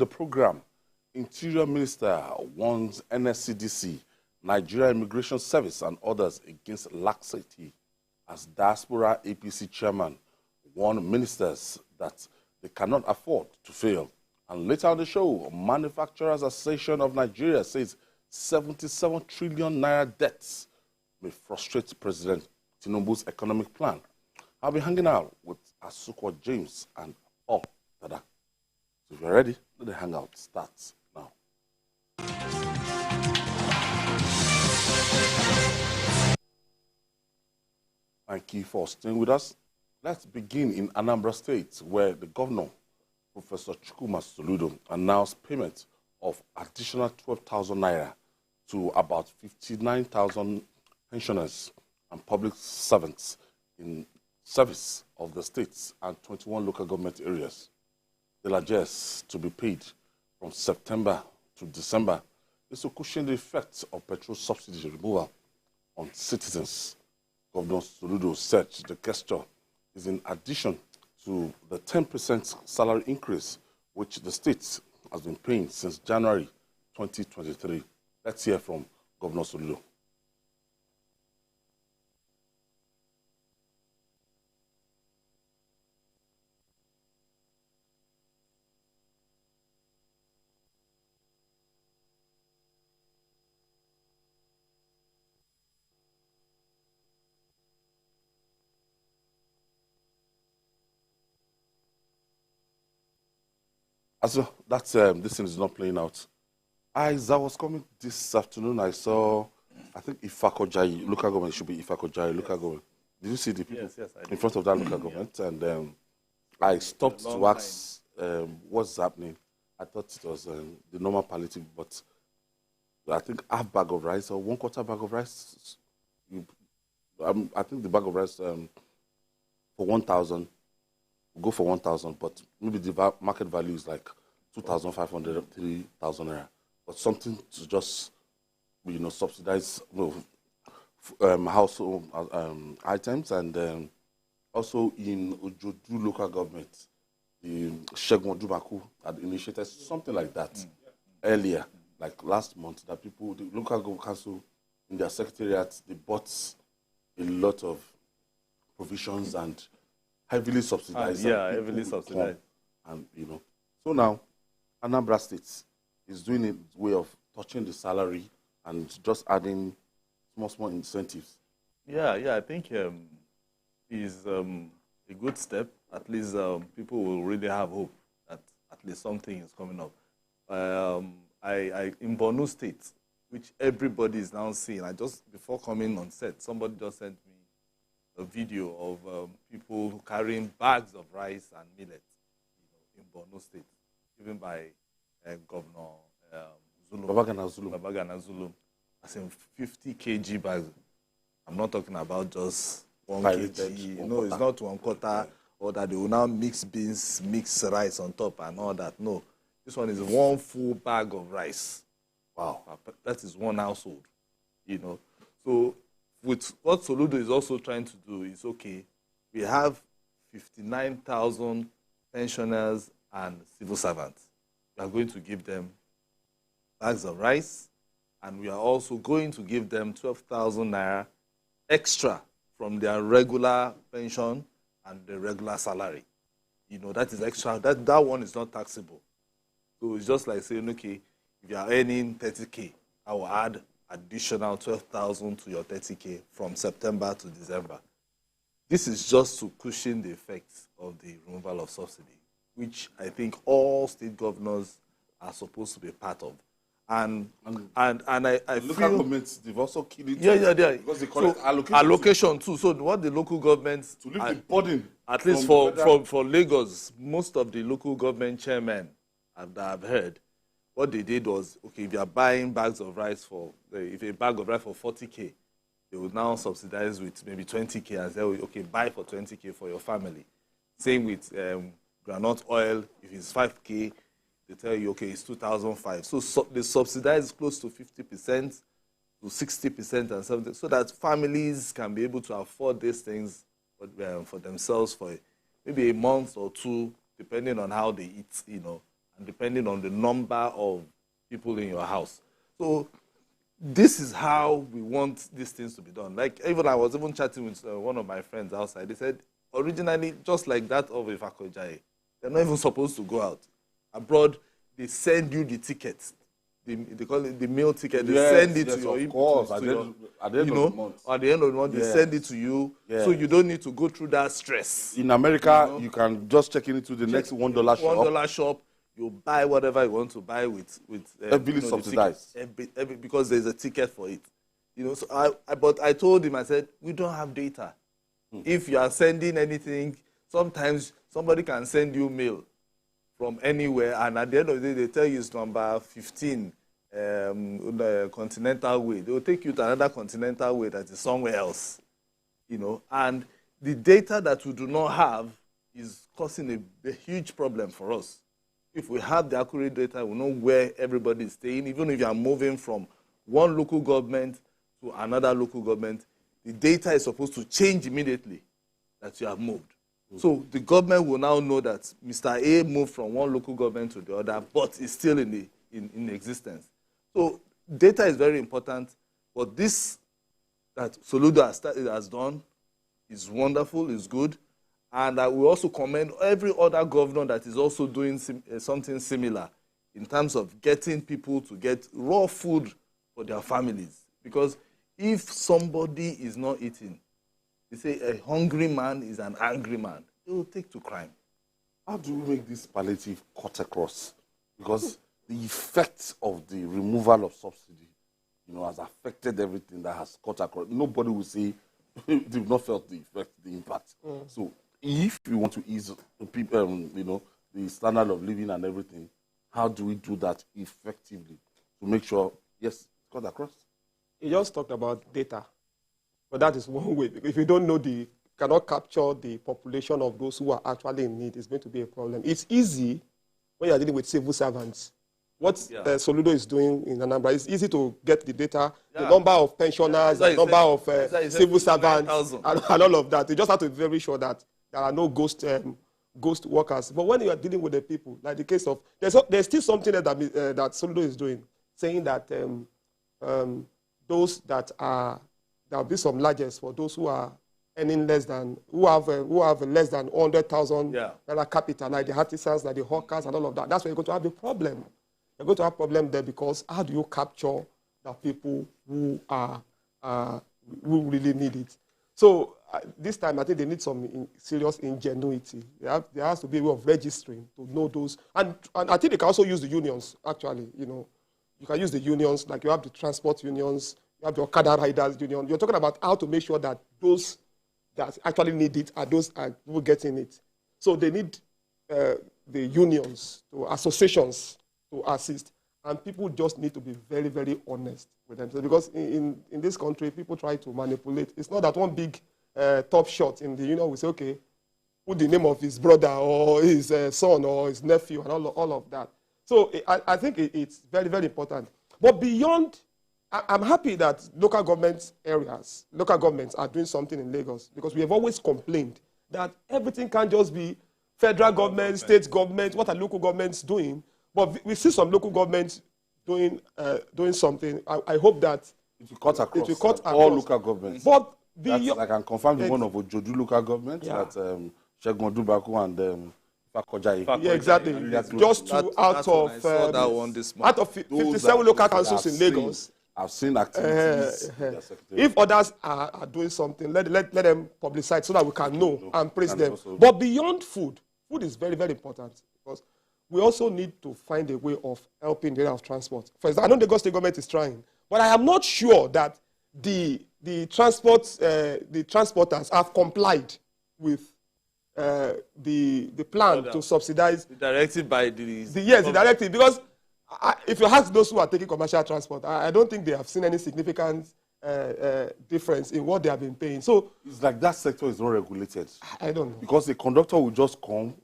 the program, Interior Minister warns NSCDC, Nigeria Immigration Service and others against laxity as Diaspora APC chairman warned ministers that they cannot afford to fail. And later on the show, Manufacturers Association of Nigeria says 77 trillion naira debts may frustrate President Tinubu's economic plan. I'll be hanging out with Asukwa James and all Dada. So if you're ready, let the hangout start now. Thank you for staying with us. Let's begin in Anambra State, where the governor, Professor Chukwuma Soludo, announced payment of additional 12,000 naira to about 59,000 pensioners and public servants in service of the states and 21 local government areas. The largesse to be paid from September to December is to cushion the effects of petrol subsidy removal on citizens. Governor Soludo said the gesture is in addition to the 10% salary increase which the state has been paying since January 2023. Let's hear from Governor Soludo. That's this thing is not playing out. As I was coming this afternoon, I saw, I think Ifako-Jai, local government, it should be Ifako-Jai, local government. Did you see the people in front of that local government? And I stopped to ask what's happening. I thought it was the normal palliative, but I think half bag of rice or 1/4 bag of rice. I think the bag of rice for 1,000. Go for 1,000, but maybe the market value is like 2,500, 3,000 naira. But something to just, subsidize household items, and also in Ojodu local government, the Shegun Odubaku had initiated something like that earlier, like last month, that people, the local government council, in their secretariat, they bought a lot of provisions and heavily subsidized. Heavily subsidized. And, so now, Anambra State is doing it way of touching the salary and just adding small incentives. I think is a good step. At least people will really have hope that at least something is coming up. In Borno State, which everybody is now seeing, before coming on set, somebody just sent me a video of people carrying bags of rice and millet, in Borno State, given by Governor Babagana Zulum, as in 50 kg bags. I'm not talking about just 1 kg. No, it's not 1/4, or that they will now mix beans, mix rice on top and all that. No, this one is 1 full bag of rice. Wow, that is one household, So with what Soludo is also trying to do is, we have 59,000 pensioners and civil servants. We are going to give them bags of rice, and we are also going to give them 12,000 naira extra from their regular pension and the regular salary. That is extra. That one is not taxable. So it's just like saying, if you are earning 30K, I will add additional 12,000 to your 30K from September to December. This is just to cushion the effects of the removal of subsidy, which I think all state governors are supposed to be part of. And I local feel governments, they've also killed it. Because they call it allocation too. So what the local governments to lift the burden, at least for Lagos, most of the local government chairmen that I've heard, what they did was, if you are buying bags of rice if a bag of rice for 40K, they will now subsidize with maybe 20K and say, buy for 20K for your family. Same with groundnut oil. If it's 5K, they tell you, it's 2,005. So they subsidize close to 50% to 60% and 70%, so that families can be able to afford these things for themselves for maybe a month or two, depending on how they eat, and depending on the number of people in your house. So this is how we want these things to be done. Like, even I was even chatting with one of my friends outside. They said, originally, just like that of Ifakojai, they're not even supposed to go out. Abroad, they send you the tickets. They call it the meal ticket. They send it to your... Of course. At the end of the month. At the end of the month, they send it to you, so you don't need to go through that stress. In America, you can just check into the next $1 shop. $1 shop. You buy whatever you want to buy with heavily subsidized. Because there's a ticket for it. So but I told him, I said, we don't have data. If you are sending anything, sometimes somebody can send you mail from anywhere, and at the end of the day, they tell you it's number 15, the continental way. They will take you to another continental way that is somewhere else. And the data that we do not have is causing a huge problem for us. If we have the accurate data, we know where everybody is staying. Even if you are moving from one local government to another local government, the data is supposed to change immediately that you have moved. So the government will now know that Mr. A moved from one local government to the other, but is still in existence. So data is very important, but this that Soludo has done is wonderful, is good. And I will also commend every other governor that is also doing something similar in terms of getting people to get raw food for their families. Because if somebody is not eating, they say a hungry man is an angry man. They will take to crime. How do we make this palliative cut across? Because the effect of the removal of subsidy, has affected everything that has cut across. Nobody will say they've not felt the effect, the impact. So if we want to ease the people, the standard of living and everything, how do we do that effectively to make sure, yes, cut across? You just talked about data, but that is one way. If you don't know cannot capture the population of those who are actually in need, it's going to be a problem. It's easy when you are dealing with civil servants. What Soludo is doing in Anambra, it's easy to get the data, the number of pensioners, the number of civil servants, and all of that. You just have to be very sure that there are no ghost workers. But when you are dealing with the people, like the case of, there's still something that Soludo is doing, saying that those there will be some largesse for those who are earning less than, who have less than 100,000 naira capital, like the artisans, like the hawkers, and all of that. That's where you're going to have a problem. You're going to have a problem there, because how do you capture the people who really need it? So this time, I think they need some serious ingenuity. There has to be a way of registering to know those. And I think they can also use the unions, actually. You can use the unions, like you have the transport unions, you have the Okada riders union. You're talking about how to make sure that those that actually need it are those people getting it. So they need the unions, associations to assist. And people just need to be very, very honest with themselves. Because in this country, people try to manipulate. It's not that one big top shot in the union will say, okay, put the name of his brother or his son or his nephew and all of that. So I think it's very, very important. But beyond, I'm happy that local government governments are doing something in Lagos, because we have always complained that everything can't just be federal government, state government, what are local governments doing? But we see some local governments doing something. I hope that it will cut across all local governments. But I can confirm the one of Ojodu local government that Shegun Odubaku and Fakojai. Yeah, exactly. Just two out of 57 local councils in Lagos. I've seen activities. If others are doing something, let them publicize so that we can know and praise them. But beyond food is very, very important, because we also need to find a way of helping the area of transport. For example, I know the Lagos State government is trying, but I am not sure that the transporters have complied with the plan to subsidize. The directive by the directive, because if you ask those who are taking commercial transport, I don't think they have seen any significant difference in what they have been paying. So it's like that sector is not regulated. I don't know. Because the conductor will just come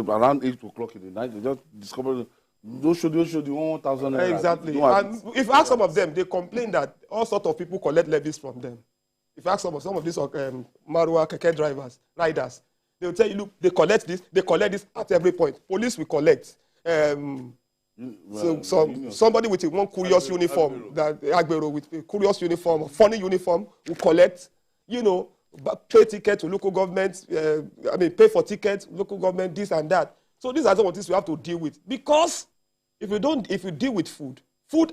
around 8 o'clock in the night, they just discover those should the 1,000. Exactly. And if you ask some of them, they complain that all sorts of people collect levies from them. If you ask some of these Marua, Keke riders, they will tell you, look, they collect this at every point. Police will collect. somebody with one curious uniform, that Agbero with a curious uniform, a funny uniform, will collect, pay ticket to local government, pay for tickets, local government, this and that. So these are some of the things we have to deal with. Because if you deal with food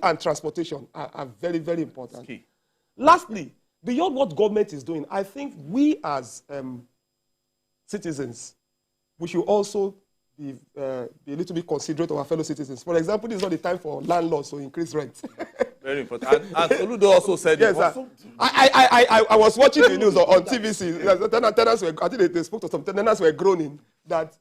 and transportation are very, very important. Lastly, beyond what government is doing, I think we as citizens, we should also be a little bit considerate of our fellow citizens. For example, this is not the time for landlords to increase rent. Very important. And Oludo also said yes, I was watching the news on TVC. Tenants were, I think they spoke to some tenants were groaning that,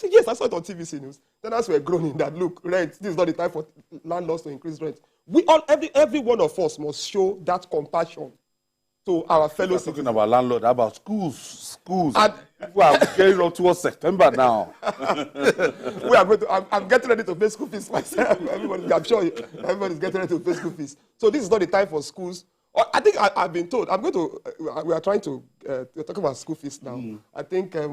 yes, I saw it on TVC news. Tenants were groaning that, look, rent, this is not the time for landlords to increase rent. We all, every one of us must show that compassion to our fellow citizens. Talking about landlord, about schools. And we are getting up towards September now. We are going to, I'm getting ready to pay school fees myself. I'm sure everybody's getting ready to pay school fees. So this is not the time for schools. I think I've been told, we are trying to talk about school fees now. I think I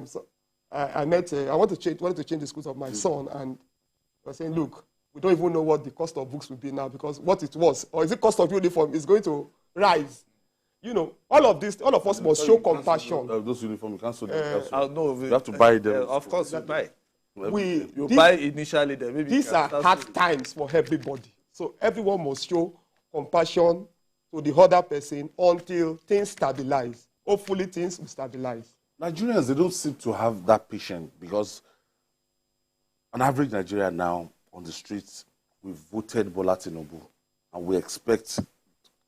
wanted to change the schools of my son, and I was saying, look, we don't even know what the cost of books will be now, because what it was, or is it cost of uniform, is going to rise. All of us must show compassion. Those uniforms, you can't sew them. No, you have to buy them. Of course, you buy. You buy initially, then maybe these are hard times for everybody. So everyone must show compassion to the other person until things stabilize. Hopefully, things will stabilize. Nigerians, they don't seem to have that patience, because an average Nigerian now on the streets, we've voted Bola Tinubu, and we expect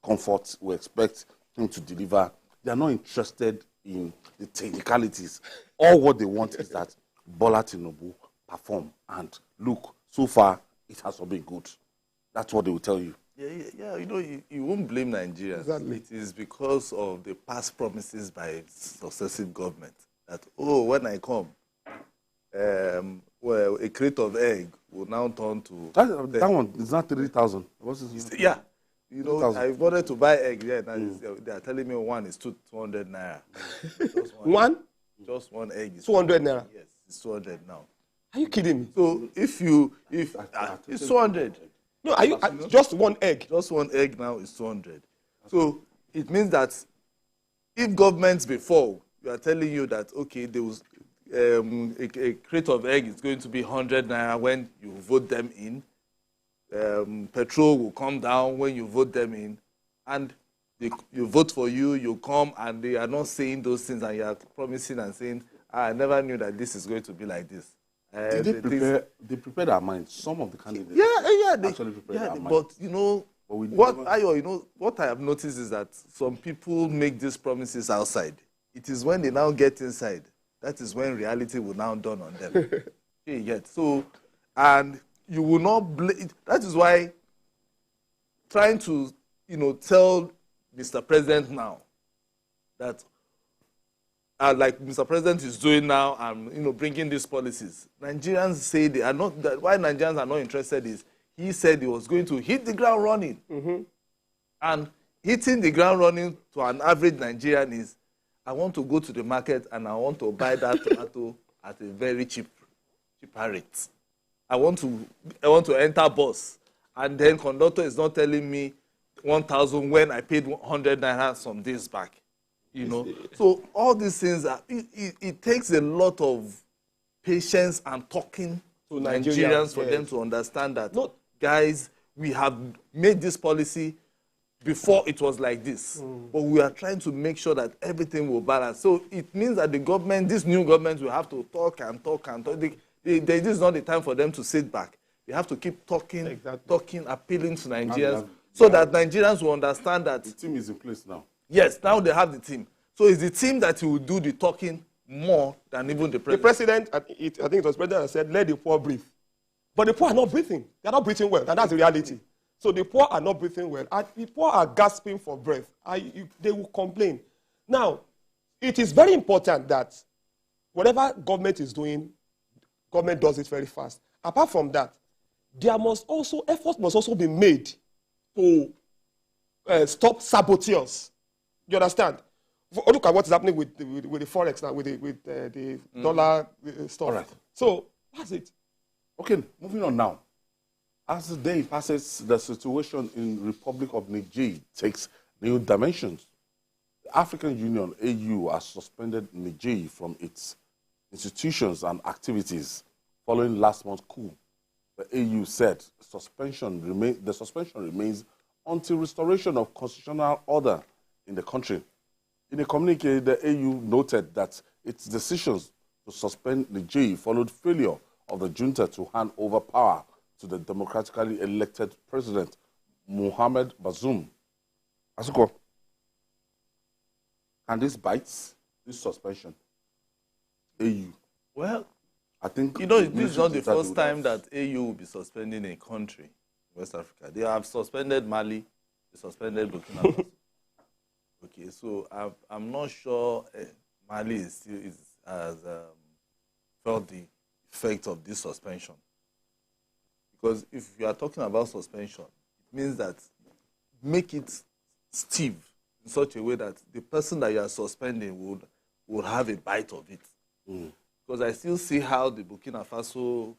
comfort, we expect him to deliver. They are not interested in the technicalities. All what they want is that Bola Tinubu perform. And look, so far, it has not been good. That's what they will tell you. Yeah. You won't blame Nigerians. Exactly. It is because of the past promises by successive government that, when I come, a crate of egg will now turn to... That one is not 3,000. Yeah. I wanted to buy egg there. They are telling me one is 200 naira. One? Just one egg is 200 naira. Yes, it's 200 now. Are you kidding me? So if it's 200. No, just one egg? Just one egg now is 200. So it means that if governments before we are telling you that there was a crate of egg is going to be 100 naira when you vote them in. Petrol will come down when you vote them in, and you vote for you come, and they are not saying those things, and you are promising and saying, I never knew that this is going to be like this. They prepared our minds. Some of the candidates actually prepared our minds. But what I have noticed is that some people make these promises outside. It is when they now get inside, that is when reality will now dawn on them. So, and you will not blame. That is why trying to, tell Mr. President now that, like Mr. President is doing now, and bringing these policies. Nigerians say they are not. Why Nigerians are not interested is he said he was going to hit the ground running, and hitting the ground running to an average Nigerian is, I want to go to the market and I want to buy that tomato at a very cheaper rate. I want to enter bus, and then conductor is not telling me 1,000 when I paid 100 naira some days back. So all these things it takes a lot of patience and talking to Nigerians for them to understand that, guys, we have made this policy before it was like this, but we are trying to make sure that everything will balance. So it means that the government, this new government, will have to talk and talk and talk. This is not the time for them to sit back. They have to keep talking, talking, appealing to Nigerians, so that Nigerians will understand that the team is in place now. Yes, now they have the team. So it's the team that will do the talking more than even the president. The president, I think it was president that said, let the poor breathe. But the poor are not breathing. They are not breathing well, and that's the reality. So the poor are not breathing well, and the poor are gasping for breath. They will complain. Now, it is very important that whatever government is doing, government does it very fast. Apart from that, efforts must also be made to stop saboteurs. You understand? Look at what is happening with the forex now, with the dollar stuff. Right. So that's it. Okay, moving on now. As the day passes, the situation in Republic of Niger takes new dimensions. The African Union, AU, has suspended Niger from its institutions and activities following last month's coup. The AU said the suspension remains until restoration of constitutional order in the country. In a communique, the AU noted that its decisions to suspend Niger followed failure of the junta to hand over power to the democratically elected president, Mohamed Bazoum. Asuko, can this bite, this suspension? AU. Well, I think this is not the first time that AU will be suspending a country in West Africa. They have suspended Mali, they suspended Burkina Faso. Okay, so I'm not sure Mali has felt the effect of this suspension. Because if you are talking about suspension, it means that make it stiff in such a way that the person that you are suspending would have a bite of it. Because I still see how the Burkina Faso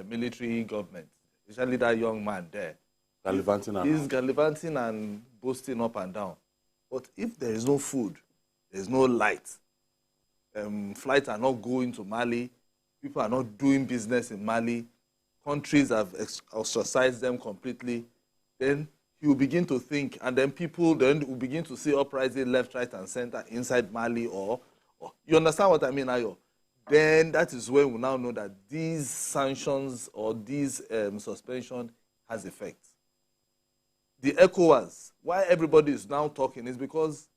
military government, especially that young man there, he's gallivanting and boasting up and down. But if there is no food, there is no light, flights are not going to Mali, people are not doing business in Mali, countries have ostracized them completely, then he will begin to think, and then people then will begin to see uprising left, right, and center inside Mali or you understand what I mean, Ayo? Then that is when we now know that these sanctions or these suspension has effect. The ECOWAS, why everybody is now talking is because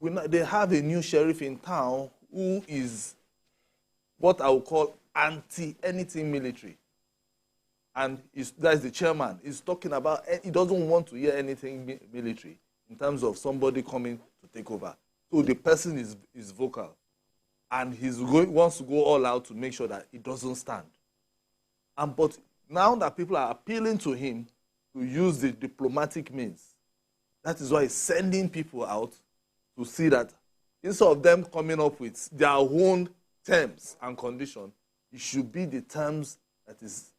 they have a new sheriff in town who is what I would call anti-anything military. And that's the chairman. He's talking about, he doesn't want to hear anything military in terms of somebody coming to take over. So the person is vocal. And wants to go all out to make sure that it doesn't stand. But now that people are appealing to him to use the diplomatic means, that is why he's sending people out to see that instead of them coming up with their own terms and conditions, it should be the terms that is,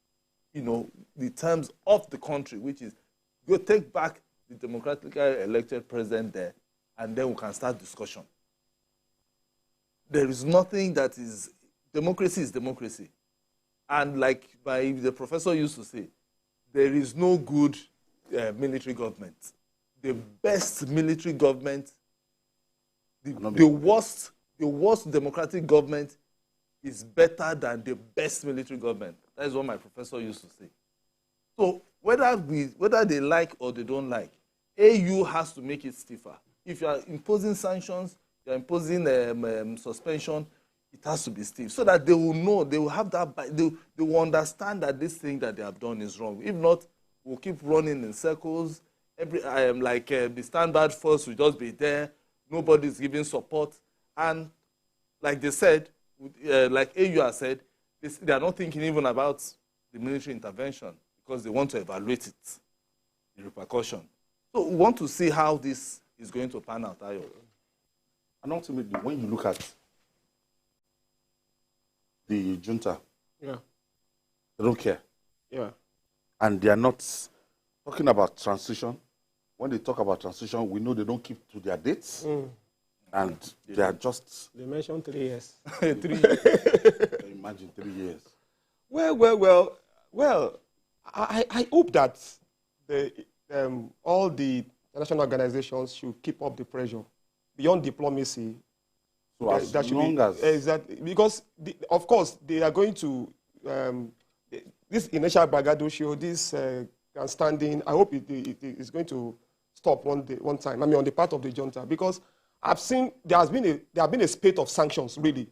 the terms of the country, which is go take back the democratically elected president there, and then we can start discussion. There is nothing that is democracy. And like the professor used to say, there is no good military government. The best military government, the worst democratic government is better than the best military government. That is what my professor used to say. So whether they like or they don't like, AU has to make it stiffer. If you are imposing sanctions, you're imposing suspension, it has to be stiff so that they will know, they will have that, they will understand that this thing that they have done is wrong. If not, we'll keep running in circles. The standard force will just be there. Nobody's giving support. And like they said, like AU has said, they are not thinking even about the military intervention because they want to evaluate it, the repercussion. So we want to see how this is going to pan out, Ayo. And ultimately, when you look at the junta, they don't care. And they are not talking about transition. When they talk about transition, we know they don't keep to their dates. And they are just... They mentioned 3 years. 3 years. Imagine 3 years. Well, I hope that all the international organizations should keep up the pressure beyond diplomacy. So as long as... Exactly. Because, of course, they are going to... this initial braggadocio, this standing, I hope it is going to stop one time. I mean, on the part of the junta. Because I've seen there has been a spate of sanctions, really.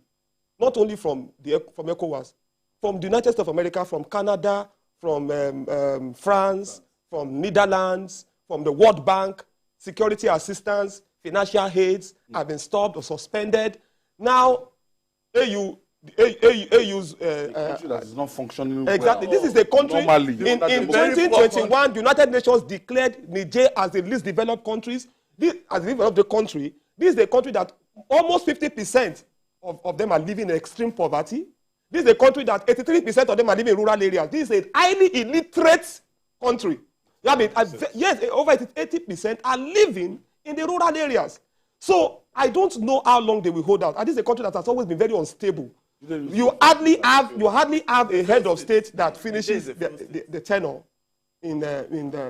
Not only from ECOWAS, from the United States of America, from Canada, from France, from Netherlands, from the World Bank, security assistance, financial aids have been stopped or suspended. Now, AU's... the country that is not functioning exactly. Well, this is the country... Normally, in 2021, the United Nations declared Niger as the least developed countries. This, as the developed country, this is the country that almost 50% of them are living in extreme poverty. This is a country that 83% of them are living in rural areas. This is a highly illiterate country. Yes, over 80% are living in the rural areas. So I don't know how long they will hold out. And this is a country that has always been very unstable. You hardly have a head of state that finishes the tenure in Niger.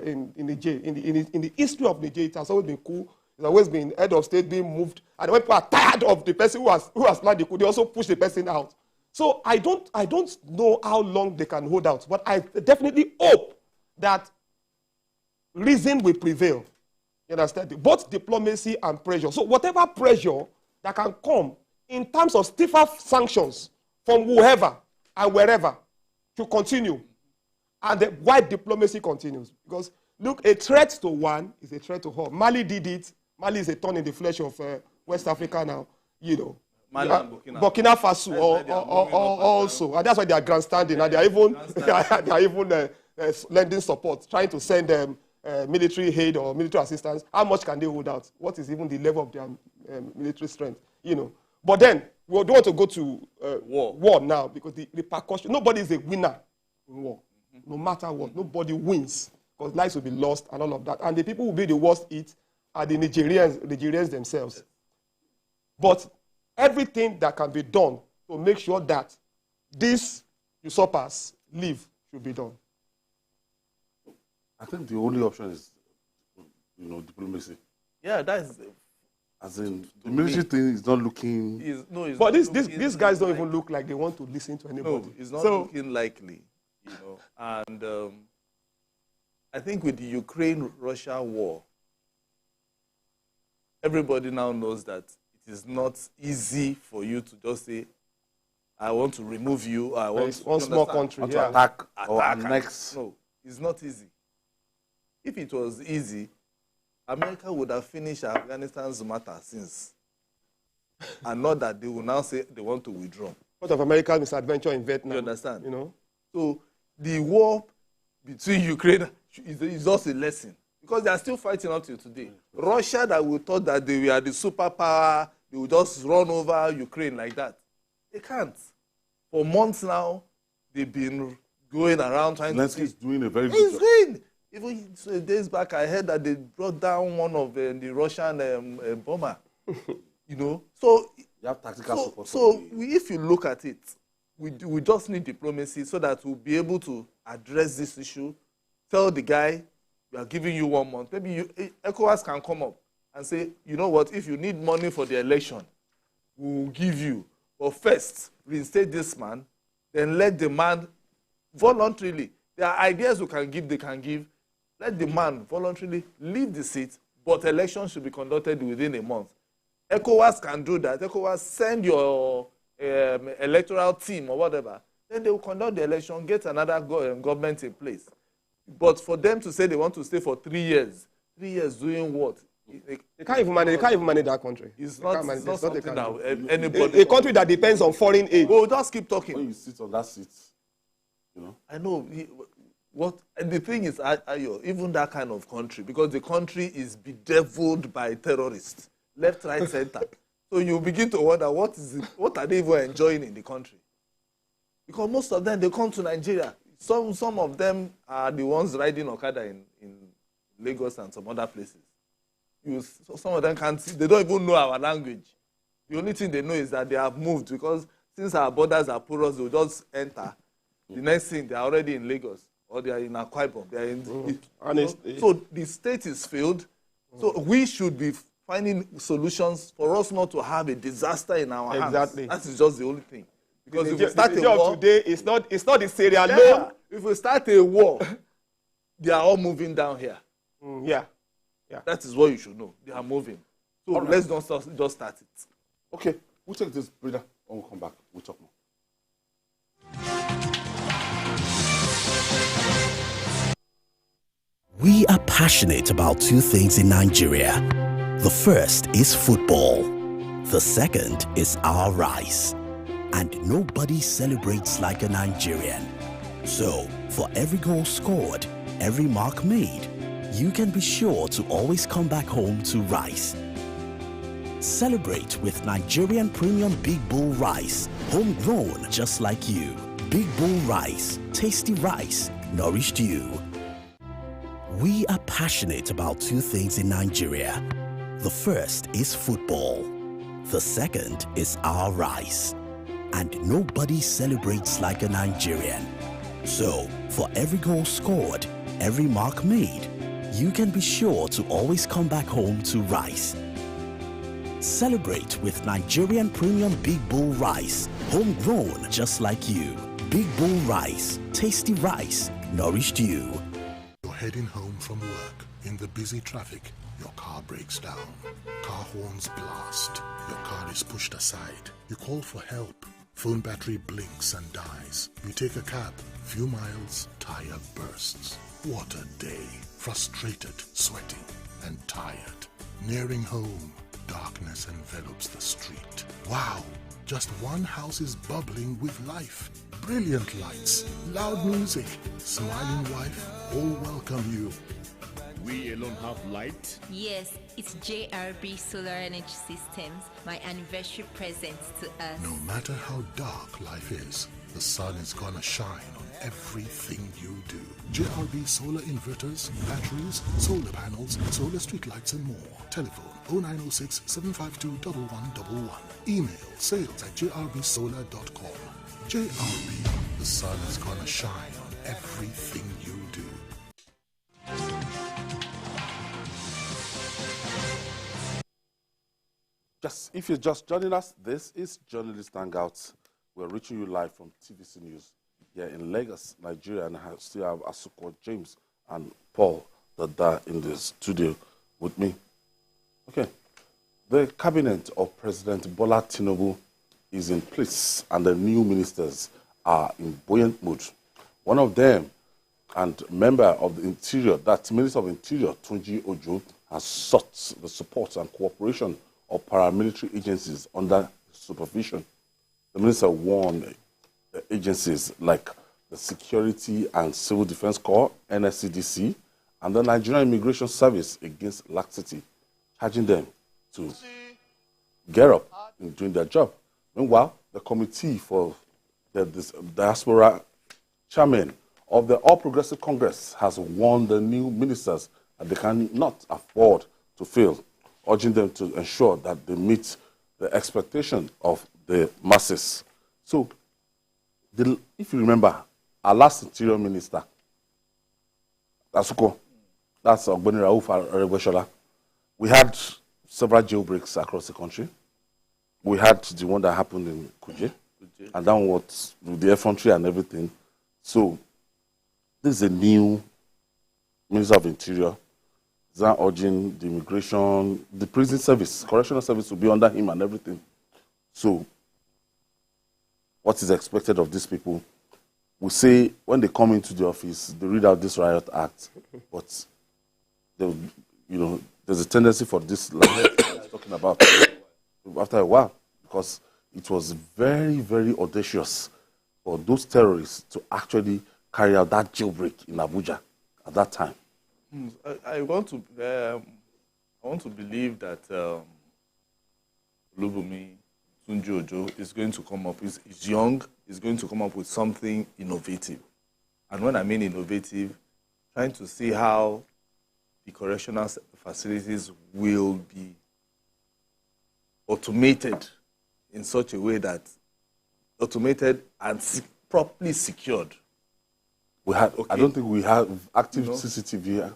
In the history of Niger, it has always been coup. It's always been head of state being moved. And when people are tired of the person who has planned the coup, they also push the person out. So I don't know how long they can hold out. But I definitely hope that reason will prevail. You understand? Both diplomacy and pressure. So whatever pressure that can come in terms of stiffer sanctions from whoever and wherever to continue. And the white diplomacy continues. Because, look, a threat to one is a threat to all. Mali did it. Mali is a thorn in the flesh of West Africa now, you know. Mali and Burkina Faso also. And that's why they are grandstanding. And they are even lending support, trying to send them military aid or military assistance. How much can they hold out? What is even the level of their military strength? You know. But then, we don't want to go to war now because the repercussion, nobody is a winner in war. No matter what, nobody wins because lives will be lost and all of that. And the people who will be the worst hit are the Nigerians themselves. But everything that can be done to make sure that these usurpers live should be done. I think the only option is, diplomacy. Yeah, that's... As in, the military thing is not looking... But these guys don't even look like they want to listen to anybody. No, it's not looking likely, And I think with the Ukraine-Russia war, everybody now knows that it is not easy for you to just say, I want to remove you, I want one small country to attack or annex. No, it's not easy. If it was easy, America would have finished Afghanistan's matter since. And not that they will now say they want to withdraw. Part of America's misadventure in Vietnam. You understand? So the war between Ukraine is just a lesson. Because they are still fighting up till today. Russia that we thought that they were the superpower, they will just run over Ukraine like that. They can't. For months now, they've been going around trying to... Zelensky's doing a very good job. He's doing. Even days back, I heard that they brought down one of the Russian bomber. So you have tactical support. So if you look at it, we just need diplomacy so that we'll be able to address this issue. Tell the guy, we are giving you 1 month. Maybe ECOWAS can come up and say, you know what, if you need money for the election, we'll give you. But first, reinstate this man, then let the man voluntarily. There are ideas we can give, they can give. Let the man voluntarily leave the seat, but elections should be conducted within a month. ECOWAS can do that. ECOWAS send your electoral team or whatever. Then they will conduct the election, get another government in place. But for them to say they want to stay for 3 years doing what? They can't even manage that country. It's not something that anybody... A country that depends on foreign aid. Well, just keep talking. When you sit on that seat, I know. The thing is, Ayo, even that kind of country, because the country is bedeviled by terrorists, left, right, center. So you begin to wonder, what are they even enjoying in the country? Because most of them, they come to Nigeria. Some of them are the ones riding Okada in Lagos and some other places. Some of them can't see, they don't even know our language. The only thing they know is that they have moved, because since our borders are porous, they'll just enter. The next thing, they're already in Lagos, or they are in Akwa Ibom. They are in, so the state is failed. So we should be finding solutions for us not to have a disaster in our hands. Exactly. That is just the only thing. Because if we start a war today, it's not the Syria alone. Yeah, if we start a war, they are all moving down here. Yeah. That is what you should know. They are moving. So let's not just start it. Okay, we'll take this breather and we'll come back. We'll talk more. We are passionate about two things in Nigeria. The first is football. The second is our rice. And nobody celebrates like a Nigerian. So, for every goal scored, every mark made, you can be sure to always come back home to rice. Celebrate with Nigerian premium Big Bull rice, homegrown just like you. Big Bull rice, tasty rice, nourished you. We are passionate about two things in Nigeria. The first is football. The second is our rice. And nobody celebrates like a Nigerian. So, for every goal scored, every mark made, you can be sure to always come back home to rice. Celebrate with Nigerian premium Big Bull rice, homegrown just like you. Big Bull rice, tasty rice, nourished you. You're heading home from work. In the busy traffic, your car breaks down. Car horns blast. Your car is pushed aside. You call for help. Phone battery blinks and dies. You take a cab. Few miles, tire bursts. What a day. Frustrated, sweating, and tired. Nearing home, darkness envelops the street. Wow, just one house is bubbling with life. Brilliant lights, loud music, smiling wife, all welcome you. We alone have light? Yes, it's JRB Solar Energy Systems, my anniversary present to us. No matter how dark life is, the sun is gonna shine on everything you do. JRB solar inverters, batteries, solar panels, solar street lights and more. Telephone 0906 752 1111. Email sales@jrbsolar.com. JRB, the sun is gonna shine on everything you do. If you're just joining us, this is Journalist Hangout. We're reaching you live from TVC News here in Lagos, Nigeria, and I still have Asuko, James, and Paul that are in the studio with me. Okay, the cabinet of President Bola Tinubu is in place, and the new ministers are in buoyant mood. One of them, and member of the Interior, that Minister of Interior, Tunji Ojo, has sought the support and cooperation of paramilitary agencies under supervision. The minister warned agencies like the Security and Civil Defense Corps, NSCDC, and the Nigerian Immigration Service against laxity, charging them to get up in doing their job. Meanwhile, the Committee for the Diaspora Chairman of the All Progressive Congress has warned the new ministers that they cannot afford to fail, urging them to ensure that they meet the expectation of the masses. So, if you remember, our last Interior Minister, Asuko, that's Ogbeni Rauf Aregbesola, we had several jailbreaks across the country. We had the one that happened in Kuje, and that one was with the infantry and everything. So, this is a new Minister of Interior. They're urging the immigration, the prison service, correctional service to be under him and everything. So, what is expected of these people? We say when they come into the office, they read out this Riot Act, but there's a tendency for this, like talking about, after a while, because it was very, very audacious for those terrorists to actually carry out that jailbreak in Abuja at that time. I want to believe that Olubunmi Tunji Ojo is going to come up. He's young. He's going to come up with something innovative. And when I mean innovative, trying to see how the correctional facilities will be automated in such a way that automated and properly secured. I don't think we have active CCTV here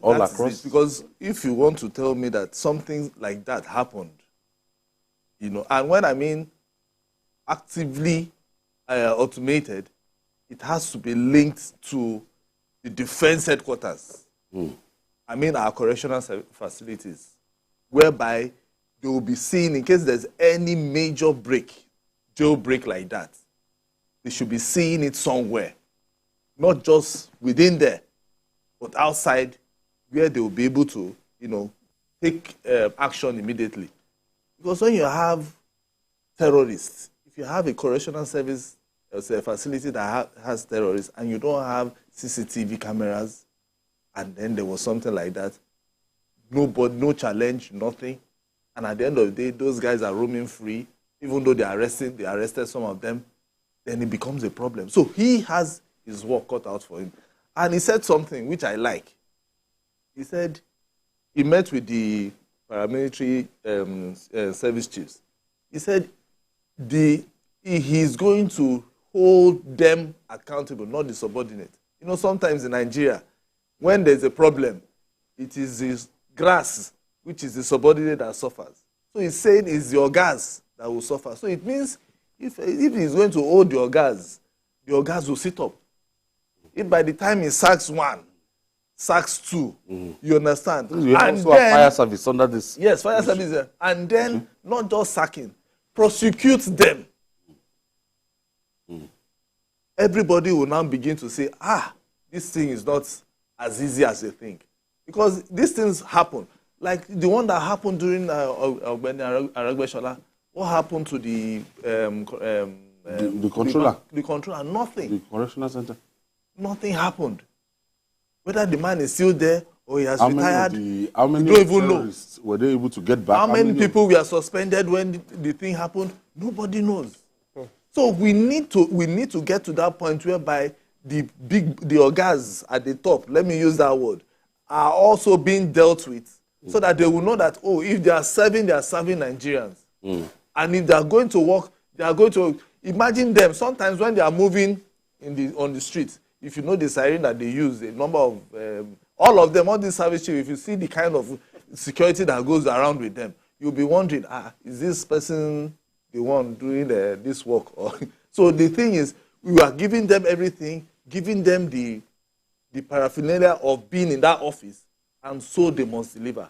all across. Because if you want to tell me that something like that happened, and when I mean actively automated, it has to be linked to the defense headquarters. I mean our correctional facilities, whereby they will be seen in case there's any major jailbreak like that. They should be seeing it somewhere. Not just within there, but outside where they will be able to, take action immediately. Because when you have terrorists, if you have a correctional service, a facility that has terrorists, and you don't have CCTV cameras, and then there was something like that, no challenge, nothing, And at the end of the day, those guys are roaming free, even though they arrested some of them, then it becomes a problem. So he has his work cut out for him. And he said something which I like. He said he met with the paramilitary service chiefs. He said he's going to hold them accountable, not the subordinate. You know, sometimes in Nigeria, when there's a problem, it is the grass, which is the subordinate, that suffers. So he's saying it's your gas that will suffer. So it means if he's going to hold your gas will sit up. If by the time he sacks one, sacks two, you understand? You also have fire service under this. Yes, fire service. And then not just sacking, prosecute them. Everybody will now begin to say, this thing is not as easy as they think. Because these things happen. Like the one that happened during Aragbeshola, what happened to the controller? The controller, nothing. The correctional center? Nothing happened. Whether the man is still there or he has retired, how many you don't even know. Were they able to get back? How many people were suspended when the thing happened? Nobody knows. So we need to get to that point whereby the orgas at the top, let me use that word, are also being dealt with, so that they will know that, if they are serving Nigerians. And if they are going to work, they are going to imagine them. Sometimes when they are moving on the streets, if you know the siren that they use, a number of all of them, all these service chiefs, if you see the kind of security that goes around with them, you'll be wondering, is this person the one doing this work? So the thing is, we are giving them everything, giving them the paraphernalia of being in that office, and so they must deliver.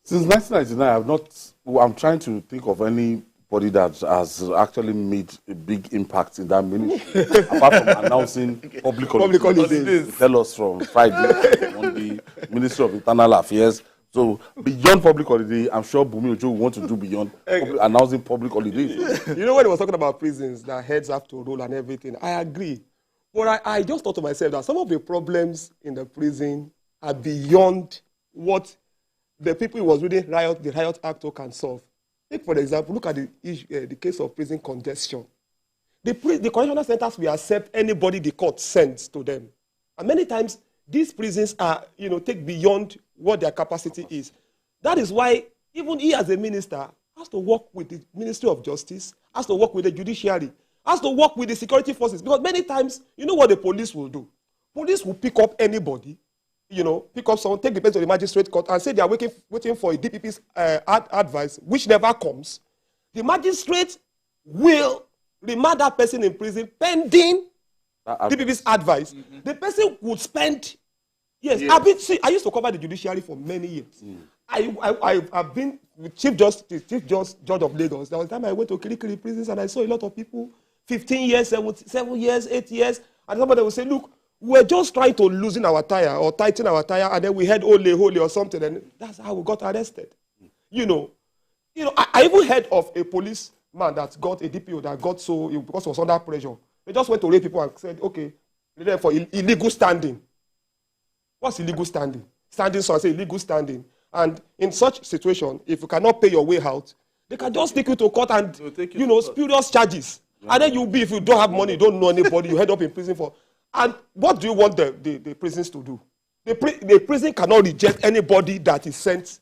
Since 1999, I'm trying to think of anybody that has actually made a big impact in that ministry, apart from announcing public holidays. Tell us from Friday on the Ministry of Internal Affairs. So beyond public holiday, I'm sure Bumi Ojo will want to do beyond announcing public holidays. You know, when he was talking about prisons, that heads have to roll and everything, I agree. But I just thought to myself that some of the problems in the prison are beyond what the people who was reading the Riot Act can solve. Take, for example, look at the case of prison congestion. The correctional centers will accept anybody the court sends to them. And many times, these prisons are, take beyond what their capacity is. That is why even he as a minister has to work with the Ministry of Justice, has to work with the judiciary, has to work with the security forces. Because many times, you know what the police will do? Police will pick up anybody, pick up someone, take the person to the magistrate court and say they are waiting for a DPP's advice, which never comes. The magistrate will remand that person in prison pending DPP's advice. The person would spend... Yes. I used to cover the judiciary for many years. I've been with Chief Judge of Lagos. There was a time I went to Kirikiri prisons and I saw a lot of people, 15 years, 7 years, 8 years, and somebody would say, look, we're just trying to loosen our tire or tighten our tire, and then we had holy or something, and that's how we got arrested. I even heard of a policeman that got a DPO that got so, because he was under pressure. They just went to rape people and said, okay, they're for illegal standing. What's illegal standing? Standing, so I say illegal standing. And in such situation, if you cannot pay your way out, they can just take you to court and, spurious charges. Yeah. And then you'll be, if you don't have money, you don't know anybody, you end up in prison for... And what do you want the prisons to do? The prison cannot reject anybody that is sent.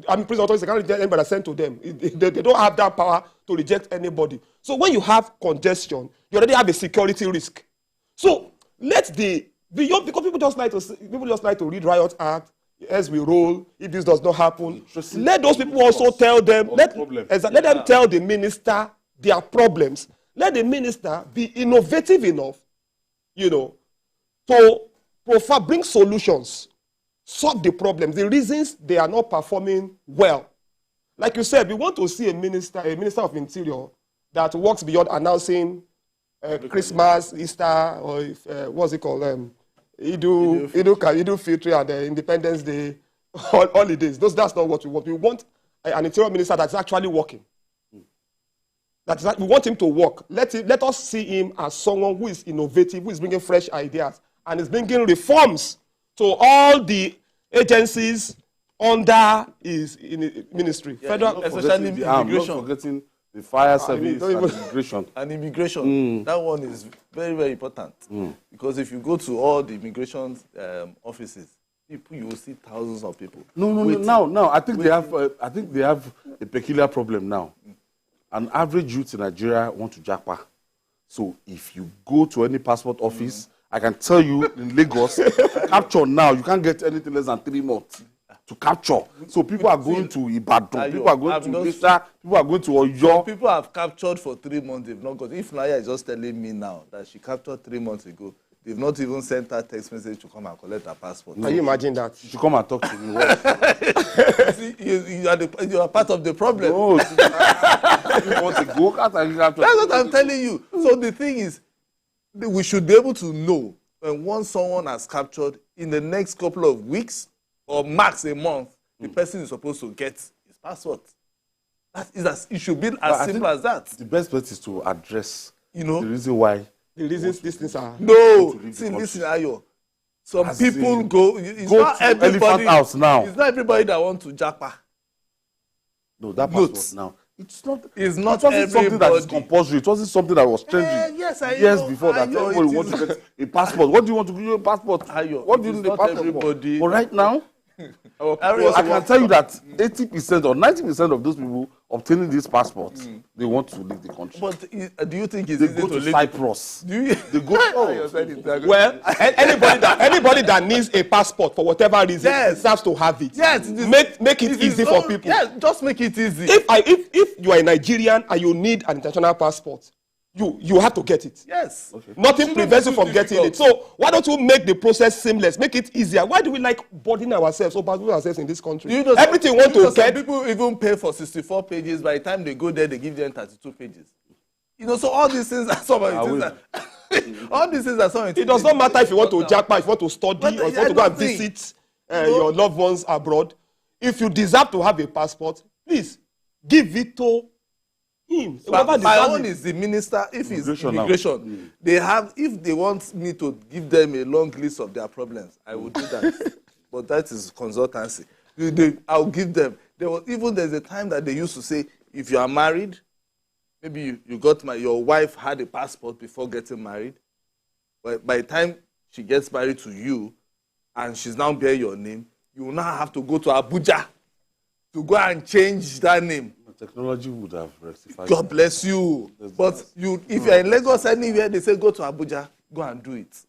Prison authorities cannot reject anybody that's sent to them. They don't have that power to reject anybody. So when you have congestion, you already have a security risk. So because people just like to read Riot Act as we roll. If this does not happen, let those people also tell them. Let them tell the minister their problems. Let the minister be innovative enough, to bring solutions, solve the problems, the reasons they are not performing well. Like you said, we want to see a minister of Interior that works beyond announcing Christmas, Easter, or what's it called? Idul Fitri and Independence Day holidays. That's not what we want. We want an interior minister that's actually working. We want him to work. Let us see him as someone who is innovative, who is bringing fresh ideas, and is bringing reforms to all the agencies under his ministry. Yeah, Federal, especially immigration. Not forgetting the fire service and immigration. And immigration, that one is very, very important. Because if you go to all the immigration offices, you will see thousands of people. No. I think they have a peculiar problem now. An average youth in Nigeria want to japa. So if you go to any passport office, I can tell you in Lagos, capture now, you can't get anything less than 3 months to capture. So people are going to Ibadan, people are going to Niger, people are going to Oyo. People have captured for 3 months, they've not got. If Naya is just telling me now that she captured 3 months ago, they've not even sent her text message to come and collect her passport. Can you imagine that? She should come and talk to me. See, you are part of the problem. No, you want to go? That's what I'm telling you. So the thing is, we should be able to know when once someone has captured, in the next couple of weeks or max a month, the person is supposed to get his passport. It should be as simple as that. The best bet is to address the reason why. The reasons these things are... No, see, listen, Ayo. Some people go not everybody, Elephant House now. It's not everybody that wants to japa. No, that passport now. It's not everybody. Something that is compulsory. It wasn't something that was changing. Yes, before that. Everybody wants to get a passport. What do you want to give you a passport? What do you need a passport for? But right now, I can tell you that 80% or 90% of those people obtaining these passports, they want to leave the country. But do you think it's easy to leave? Cyprus. They go well, anybody that needs a passport for whatever reason deserves to have it. Yes, make it easy for people. Yes, just make it easy. If you are a Nigerian and you need an international passport, you have to get it. Yes. Okay. Nothing prevents you from getting it. So why don't you make the process seamless? Make it easier. Why do we like burdening ourselves or burdening ourselves in this country? Everything want to get. People even pay for 64 pages. By the time they go there, they give them 32 pages. So all these things are some of the things all these things are some of the It does not matter if you want to japa, if you want to study, or if you want to go and visit your loved ones abroad. If you deserve to have a passport, please give it to him. My own is the minister. If it's immigration, they have. If they want me to give them a long list of their problems, I will do that. But that is consultancy. I'll give them. There's a time that they used to say, if you are married, maybe your wife had a passport before getting married. But by the time she gets married to you, and she's now bearing your name, you will now have to go to Abuja to go and change that name. Technology would have rectified. God bless you. But if you're in Lagos anywhere, they say go to Abuja, go and do it.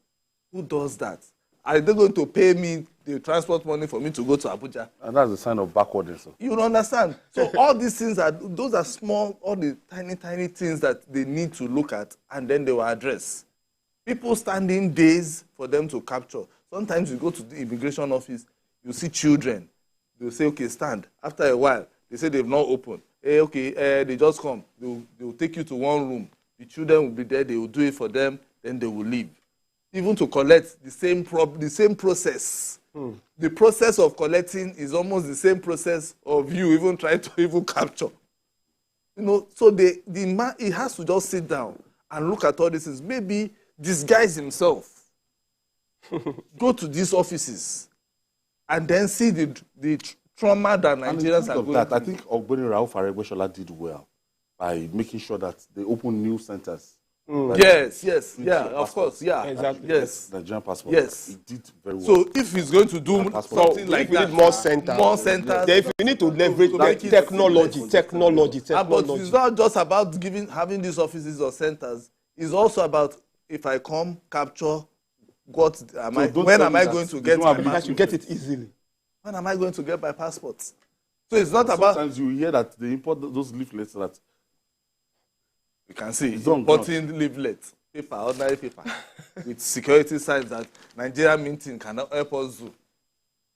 Who does that? Are they going to pay me the transport money for me to go to Abuja? And that's a sign of backwardness. You don't understand. So all these things those are small, all the tiny, tiny things that they need to look at, and then they will address. People standing days for them to capture. Sometimes you go to the immigration office, you see children. They'll say, okay, stand. After a while, they say they've not opened. They just come. They'll take you to one room. The children will be there. They will do it for them. Then they will leave. Even to collect the same process. The process of collecting is almost the same process of you even trying to even capture. So the man, he has to just sit down and look at all these things. Maybe disguise himself. Go to these offices and then see the trauma that Nigerians are going through. I think Ogbeni Rauf Aregbesola did well by making sure that they open new centers. Yes, of course, exactly. Yes, Nigerian passport. Yes, it did very well. So if he's going to do something like that, more centers. If you need to leverage technology. But it's not just about having these offices or centers. It's also about if I come capture, when am I going to get my passport? I should get it easily. When am I going to get my passport? So it's not about. Sometimes you hear that they import those leaflets that you can see importing leaflets, ordinary paper, with security signs that Nigerian minting cannot help us do.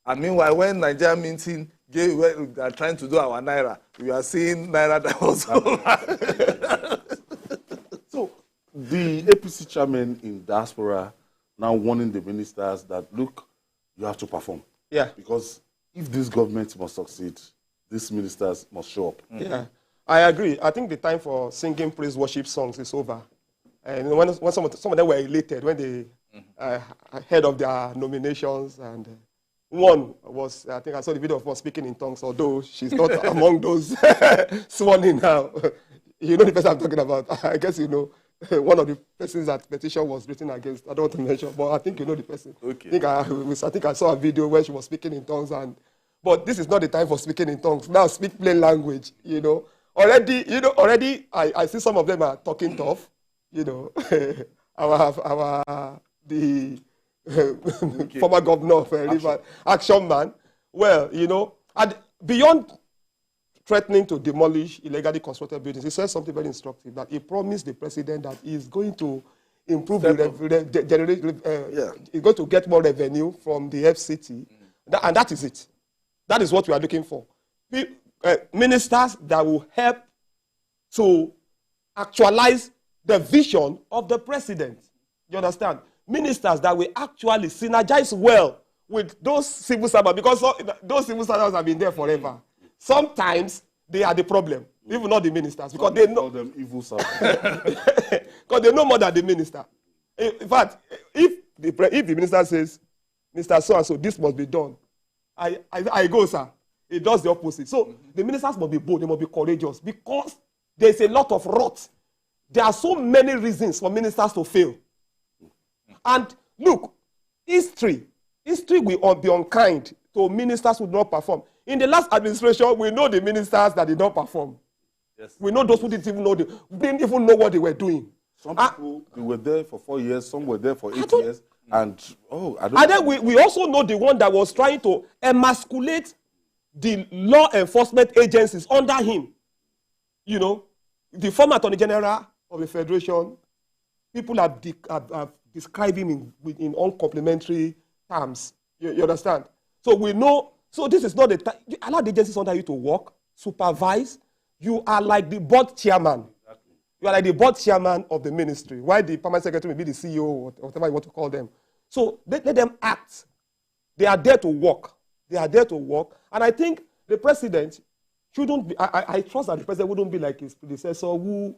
And meanwhile, when Nigerian minting they are trying to do our naira, we are seeing naira that was. So the APC chairman in diaspora now warning the ministers that look, you have to perform. Yeah. Because if this government must succeed, these ministers must show up. Yeah, I agree. I think the time for singing praise worship songs is over. And when some of them were elated when they heard of their nominations and One was, I think I saw the video of her speaking in tongues, although she's not among those sworn in now. You know the person I'm talking about. I guess you know one of the persons that petition was written against. I don't want to mention, but I think you know the person. Okay. I think I saw a video where she was speaking in tongues, but this is not the time for speaking in tongues. Now speak plain language, you know. Already I see some of them are talking tough, you know. The former governor of River, Action Man. Well, you know, and beyond threatening to demolish illegally constructed buildings, he said something very instructive, that he promised the president that he's going to improve he's going to get more revenue from the FCT, and that is it. That is what we are looking for. Ministers that will help to actualize the vision of the president. You understand? Ministers that will actually synergize well with those civil servants, because those civil servants have been there forever. Sometimes they are the problem, even not the ministers, because they know them evil servants. Because they know more than the minister. In fact, if the minister says, Mr. So-and-so, this must be done, I go, sir. It does the opposite. So the ministers must be bold, they must be courageous, because there's a lot of rot. There are so many reasons for ministers to fail. And look, history will be unkind to ministers who do not perform. In the last administration, we know the ministers that did not perform. Yes. We know those who didn't even know what they were doing. Some people they were there for 4 years, some were there for 8 years, and then we also know the one that was trying to emasculate the law enforcement agencies under him. You know, the former Attorney General of the Federation, people have described him in uncomplimentary terms. You understand? So we know, so this is not the time. You allow the agencies under you to work, supervise. You are like the board chairman. Exactly. You are like the board chairman of the ministry. Why the permanent secretary may be the CEO or whatever you want to call them. So let them act. They are there to work. They are there to work. And I think the president shouldn't be, I trust that the president wouldn't be like his predecessor who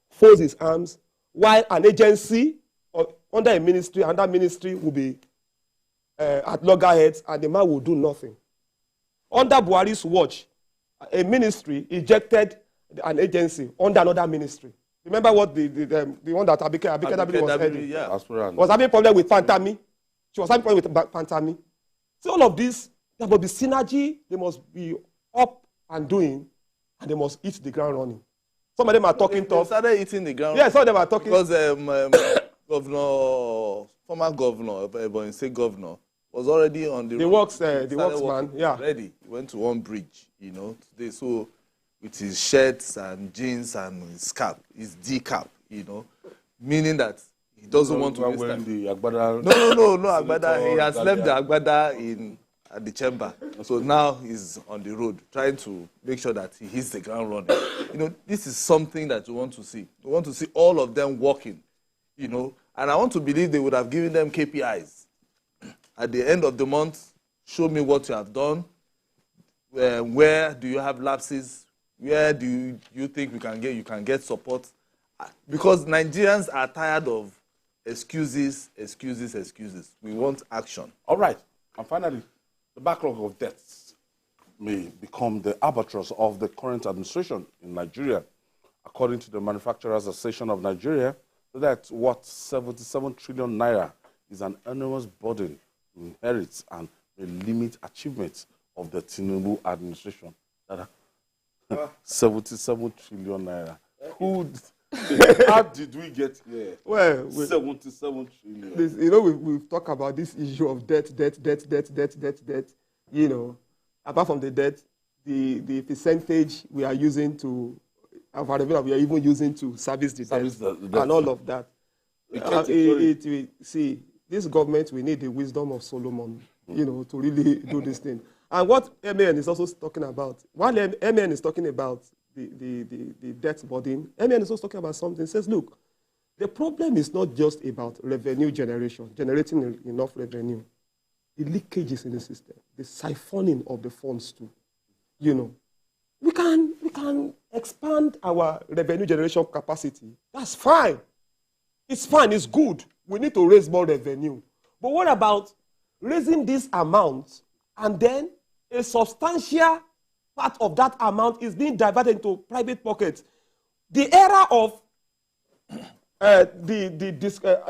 folds his arms while an agency or under a ministry, and that ministry will be at loggerheads, and the man will do nothing. Under Buhari's watch, a ministry ejected an agency under another ministry. Remember what the one that Abike was heading? Yeah. Was having problem with Pantami. She was having problem with Pantami. So all of this, there must be synergy, they must be up and doing, and they must eat the ground running. Some of them are talking tough. They started eating the ground. Yeah, some of them are talking. Because former governor, Ebonyi State governor, was already on the worksman, yeah. Ready. He went to one bridge, you know, today. So with his shirts and jeans and his cap, his D cap, you know, meaning that he doesn't want to waste time. The Agbada. No, Agbada. He has left the Agbada at the chamber. So now he's on the road, trying to make sure that he hits the ground running. You know, this is something that we want to see. We want to see all of them working, you know, and I want to believe they would have given them KPIs. At the end of the month, show me what you have done. Where do you have lapses? Where do you think you can get support? Because Nigerians are tired of excuses. We want action. All right. And finally, the backlog of debts may become the albatross of the current administration in Nigeria. According to the Manufacturers Association of Nigeria, that's what 77 trillion naira is an enormous burden to inherit and may limit achievements of the Tinubu administration. 77 trillion naira. How did we get here? Well, 77 trillion. You know, we've talked about this issue of debt. You know, apart from the debt, the percentage we are using to, we are even using to service the debt and all of that. See, this government, we need the wisdom of Solomon, you know, to really do this thing. And what MAN is also talking about, while MAN is talking about the debt burden, MAN is also talking about something. It says, look, the problem is not just about revenue generation, generating enough revenue. The leakages in the system, the siphoning of the funds too. You know, we can expand our revenue generation capacity. That's fine. It's fine, it's good. We need to raise more revenue. But what about raising this amount, and then a substantial part of that amount is being diverted into private pockets. The era of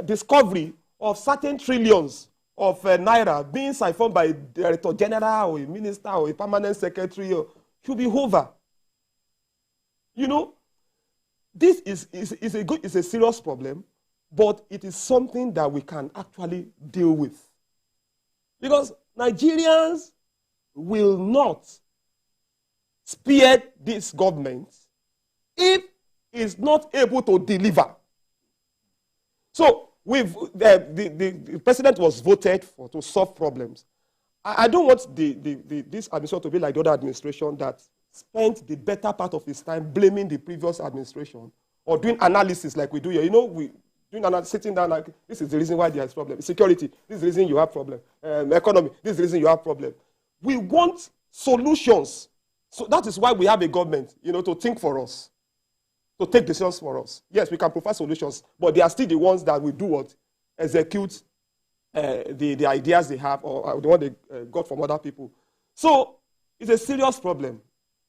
discovery of certain trillions of naira being siphoned by a director general or a minister or a permanent secretary should be over. You know, this is a serious problem, but it is something that we can actually deal with. Because Nigerians will not spare this government if it's not able to deliver. So the president was voted for to solve problems. I don't want this administration to be like the other administration that spent the better part of his time blaming the previous administration or doing analysis like we do here. You know, we doing analysis, sitting down like, this is the reason why there is problem. Security, this is the reason you have problem. Economy, this is the reason you have problem. We want solutions. So that is why we have a government, you know, to think for us, to take decisions for us. Yes, we can provide solutions, but they are still the ones that will do what? Execute the ideas they have or the one they got from other people. So it's a serious problem.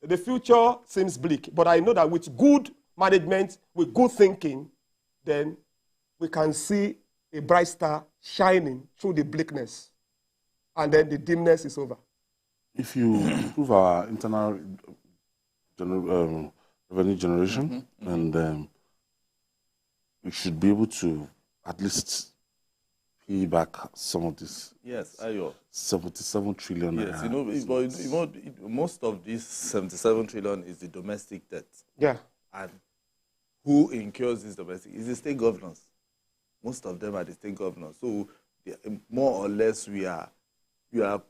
The future seems bleak, but I know that with good management, with good thinking, then we can see a bright star shining through the bleakness, and then the dimness is over. If you improve our internal revenue generation, and we should be able to at least pay back some of this. Yes, Ayo. 77 trillion. Yes, most of this 77 trillion is the domestic debt. Yeah. And who incurs this domestic? It's the state governors. Most of them are the state governors. So more or less we are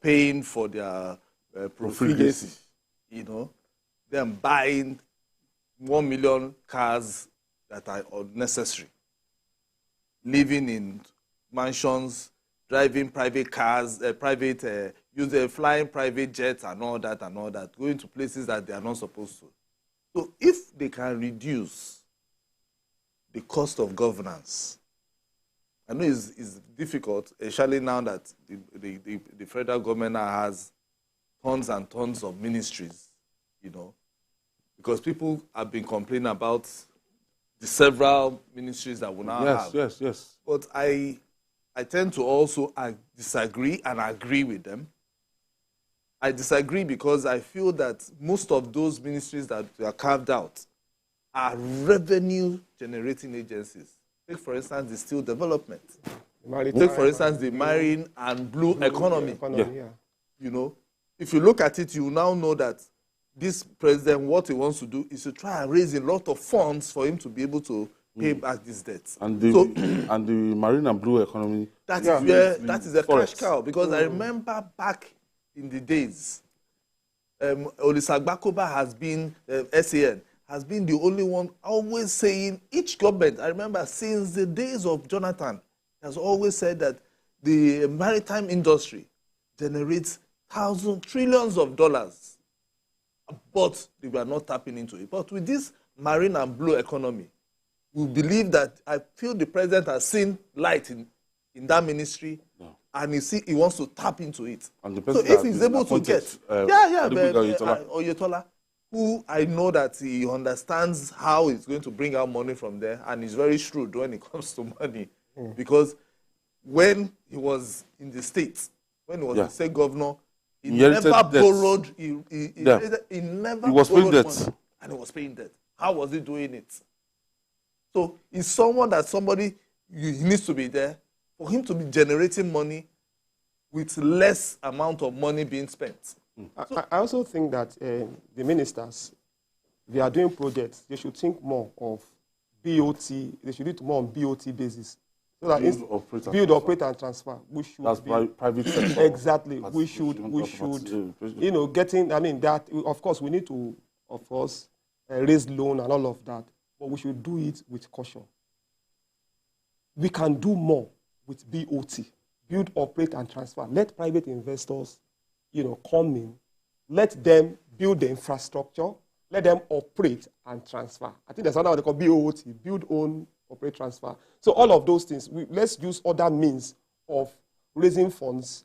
paying for their profligacy. You know, them buying 1 million cars that are unnecessary, living in mansions, driving private cars, flying private jets and all that, going to places that they are not supposed to. So if they can reduce the cost of governance, I know it's difficult, especially now that the federal government now has tons and tons of ministries, you know, because people have been complaining about the several ministries that we now have. Yes. But I tend to also disagree and agree with them. I disagree because I feel that most of those ministries that are carved out are revenue-generating agencies. Take, for instance, the steel development. Take, for instance, the marine and blue economy. Yeah. You know, if you look at it, you now know that this president, what he wants to do is to try and raise a lot of funds for him to be able to pay back these debts. And the marine and blue economy. That is a cash cow. Because I remember back in the days, Olisagbakoba has been, SAN, has been the only one always saying, each government, I remember since the days of Jonathan, has always said that the maritime industry generates trillions of dollars, but they were not tapping into it. But with this marine and blue economy, we believe that I feel the president has seen light in that ministry, and he wants to tap into it. And the so if he's able to get, Oyetola, who I know that he understands how he's going to bring out money from there, and he's very shrewd when it comes to money, because when he was in the States, when he was the state governor, he never borrowed. He was paying debt, and he was paying debt. How was he doing it? So he's someone that he needs to be there for him to be generating money with less amount of money being spent. I also think that the ministers, they are doing projects, they should think more of BOT, they should do it more on BOT basis. So that build, operate, and transfer. We should private sector. Exactly. We should, you know, that, of course, we need to, of course, raise loan and all of that, but we should do it with caution. We can do more with BOT, build, operate, and transfer. Let private investors, you know, come in. Let them build the infrastructure. Let them operate and transfer. I think there's another they call BOT, build, own, operate, transfer. So all of those things, let's use other means of raising funds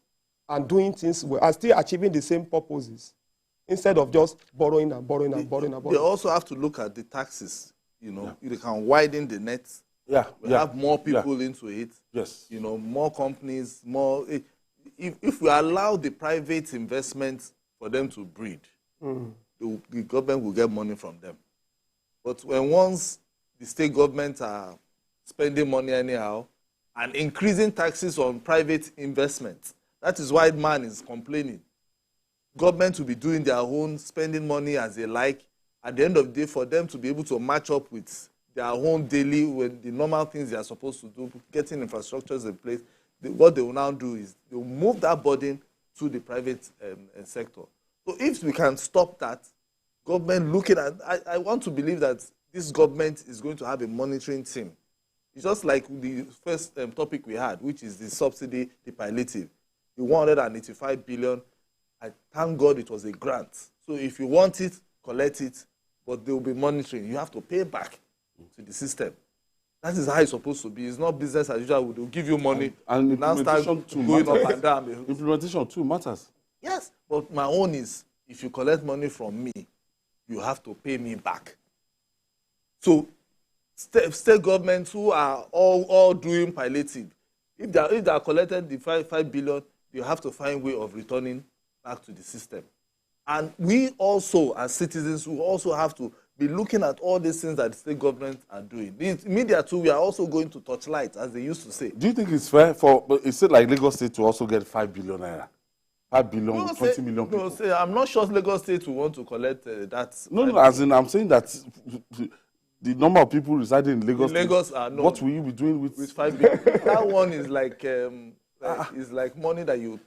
and doing things well and still achieving the same purposes instead of just borrowing and borrowing and borrowing and borrowing. They also have to look at the taxes. You know, they can widen the net. We have more people into it. Yes. You know, more companies, more. If we allow the private investment for them to breed, the government will get money from them. But once the state governments are spending money anyhow and increasing taxes on private investments, that is why man is complaining. Government will be doing their own, spending money as they like. At the end of the day, for them to be able to match up with their own daily, with the normal things they are supposed to do, getting infrastructures in place, what they will now do is they will move that burden to the private sector. So if we can stop that, government looking at, I want to believe that this government is going to have a monitoring team. It's just like the first topic we had, which is the subsidy, the palliative. The 185 billion, I thank God it was a grant. So if you want it, collect it, but they will be monitoring. You have to pay back to the system. That is how it's supposed to be. It's not business as usual. They'll give you money and now start going up and down. Implementation too matters. Yes, but my own is, if you collect money from me, you have to pay me back. So state governments who are all doing palliative, if they are collected the 5 billion, you have to find a way of returning back to the system. And we also, as citizens, we also have to be looking at all these things that the state governments are doing. The media too, we are also going to torchlight, as they used to say. Do you think it's fair for, is it like Lagos State to also get 5 billion naira? 5 billion, 20 million people? No, I'm not sure Lagos State will want to collect that. No, as in, I'm saying that the number of people residing in Lagos, no. What will you be doing with 5 billion? That one is like, is like money that you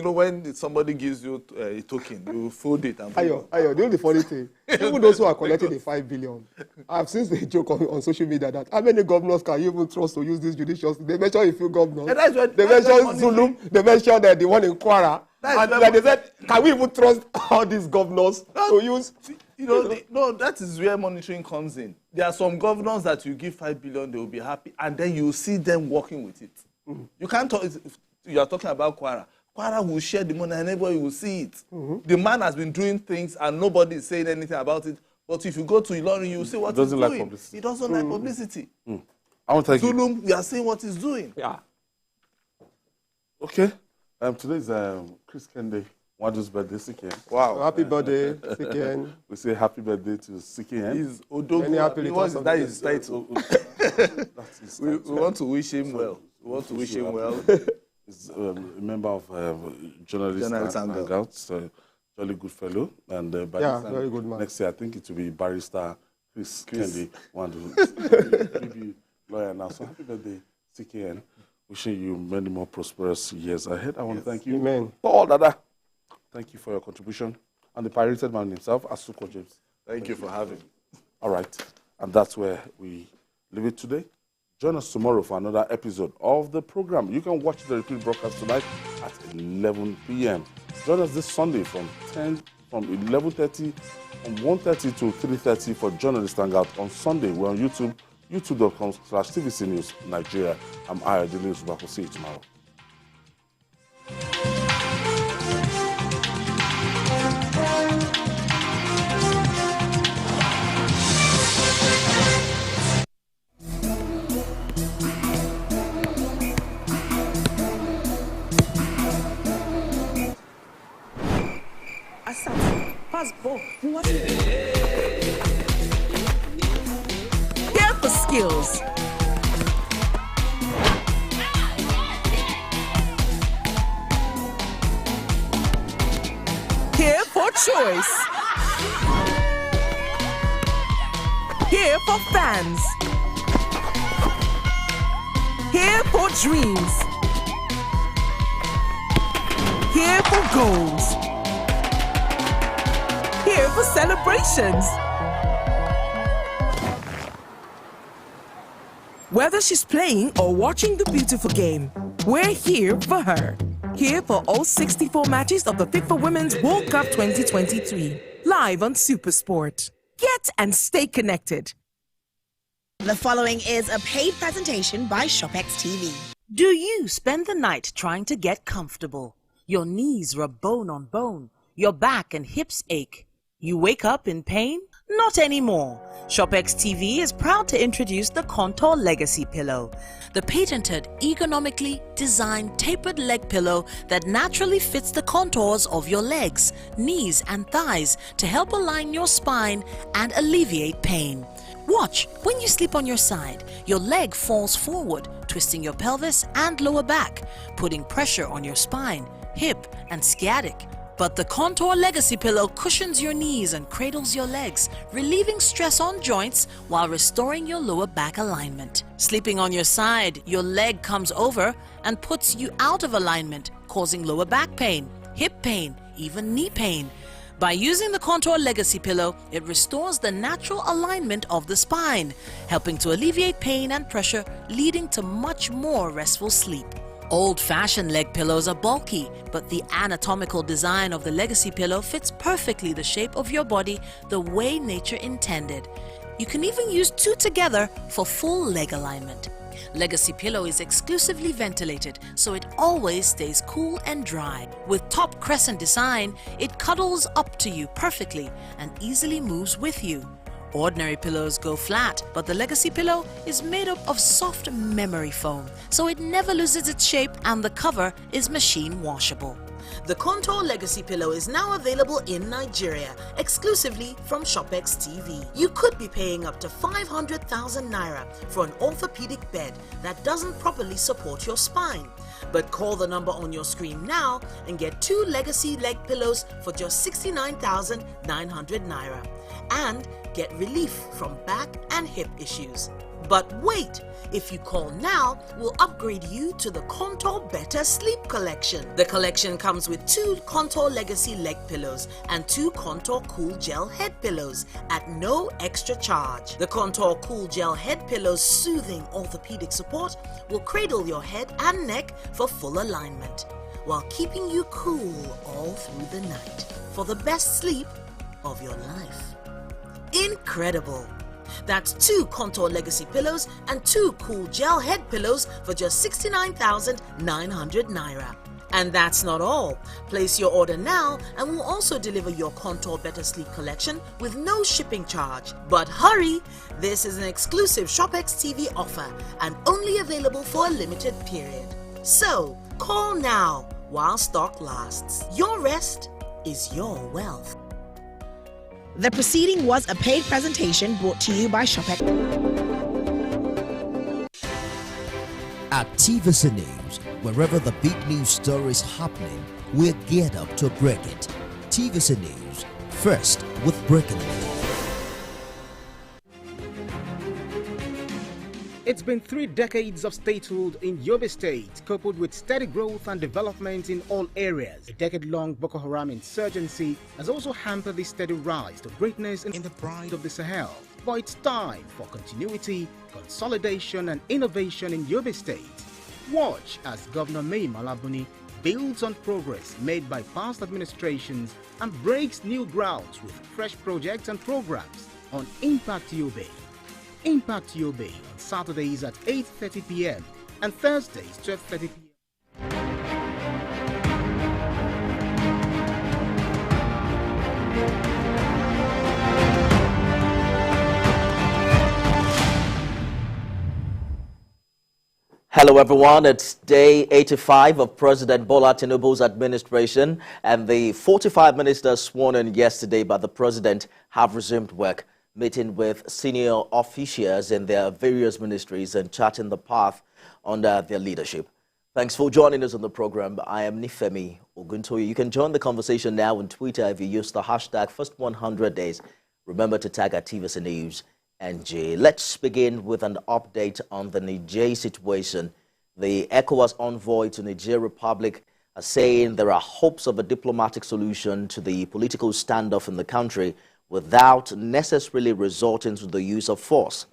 know, when somebody gives you a token, you fold it and Ayo, the only funny thing, even those who are collecting the 5 billion, I've seen the joke on social media that how many governors can you even trust to use this judiciously? They mentioned a few governors. They mentioned Zulum, they mentioned the one in Kwara. And like they said, can we even trust all these governors to use? No, that is where monitoring comes in. There are some governors that you give 5 billion, they will be happy, and then you see them working with it. You can't talk, you are talking about Kwara. Kwara will share the money and everybody will see it. The man has been doing things and nobody is saying anything about it. But if you go to Ilorin, you see what he's doing. Like publicity. He doesn't like publicity. I want to thank Zulum, we are seeing what he's doing. Yeah. Okay. Today is Chris Kende, Wadu's birthday, Sikian. Wow. So happy birthday, Sikian. We say happy birthday to Sikian. He's Odogu. That is his title. We want to wish him well. We want to wish him well. He's a member of Journalists Hangout, jolly good fellow. And very good man. Next year, I think it will be Barrister Chris Kende, one maybe lawyer now. So happy birthday, CKN. Wishing you many more prosperous years ahead. I want to thank you. Amen. Paul Dada, thank you for your contribution. And the pirated man himself, Asuko James. Thank you for having me. All right. And that's where we leave it today. Join us tomorrow for another episode of the program. You can watch the repeat broadcast tonight at 11 p.m. Join us this Sunday from 11:30, from 1:30 to 3:30 for Journalist Hangout. On Sunday, we're on YouTube, youtube.com/TVC News Nigeria. I'm Ayodele Zubako. See you tomorrow. Pass ball. What? Here for skills. Here for choice. Here for fans. Here for dreams. Here for goals. Here for celebrations. Whether she's playing or watching the beautiful game, we're here for her. Here for all 64 matches of the FIFA Women's World Cup 2023. Live on Supersport. Get and stay connected. The following is a paid presentation by ShopX TV. Do you spend the night trying to get comfortable? Your knees rub bone on bone. Your back and hips ache. You wake up in pain? Not anymore. ShopX TV is proud to introduce the Contour Legacy Pillow, the patented, ergonomically designed tapered leg pillow that naturally fits the contours of your legs, knees and thighs to help align your spine and alleviate pain. Watch, when you sleep on your side, your leg falls forward, twisting your pelvis and lower back, putting pressure on your spine, hip and sciatic. But the Contour Legacy Pillow cushions your knees and cradles your legs, relieving stress on joints while restoring your lower back alignment. Sleeping on your side, your leg comes over and puts you out of alignment, causing lower back pain, hip pain, even knee pain. By using the Contour Legacy Pillow, it restores the natural alignment of the spine, helping to alleviate pain and pressure, leading to much more restful sleep. Old-fashioned leg pillows are bulky, but the anatomical design of the Legacy Pillow fits perfectly the shape of your body the way nature intended. You can even use two together for full leg alignment. Legacy Pillow is exclusively ventilated, so it always stays cool and dry. With top crescent design, it cuddles up to you perfectly and easily moves with you. Ordinary pillows go flat, but the Legacy Pillow is made up of soft memory foam, so it never loses its shape and the cover is machine washable. The Contour Legacy Pillow is now available in Nigeria, exclusively from ShopX TV. You could be paying up to 500,000 naira for an orthopedic bed that doesn't properly support your spine. But call the number on your screen now and get 2 Legacy leg pillows for just 69,900 naira. And get relief from back and hip issues. But wait! If you call now, we'll upgrade you to the Contour Better Sleep Collection. The collection comes with 2 Contour Legacy leg pillows and 2 Contour Cool Gel head pillows at no extra charge. The Contour Cool Gel head pillows' soothing orthopedic support will cradle your head and neck for full alignment, while keeping you cool all through the night for the best sleep of your life. Incredible! That's 2 Contour Legacy pillows and 2 Cool Gel head pillows for just 69,900 naira. And that's not all. Place your order now and we'll also deliver your Contour Better Sleep collection with no shipping charge. But hurry! This is an exclusive ShopX TV offer and only available for a limited period. So, call now while stock lasts. Your rest is your wealth. The proceeding was a paid presentation brought to you by ShopX. At TVC News, wherever the big news story is happening, we're geared up to break it. TVC News, first with breaking news. It's been 3 decades of statehood in Yobe State, coupled with steady growth and development in all areas. A decade-long Boko Haram insurgency has also hampered the steady rise to greatness in the pride of the Sahel. But it's time for continuity, consolidation and innovation in Yobe State. Watch as Governor Mai Malabuni builds on progress made by past administrations and breaks new grounds with fresh projects and programs on Impact Yobe. Impact Yobe on Saturdays at 8:30 p.m. and Thursdays 12:30 p.m. Hello everyone, it's day 85 of President Bola Tinubu's administration, and the 45 ministers sworn in yesterday by the president have resumed work, meeting with senior officials in their various ministries and charting the path under their leadership. Thanks for joining us on the program. I am Nifemi Oguntoye. You can join the conversation now on Twitter if you use the hashtag #first100days. Remember to tag at TVC News NJ. Let's begin with an update on the Niger situation. The ECOWAS envoy to Niger Republic are saying there are hopes of a diplomatic solution to the political standoff in the country without necessarily resorting to the use of force.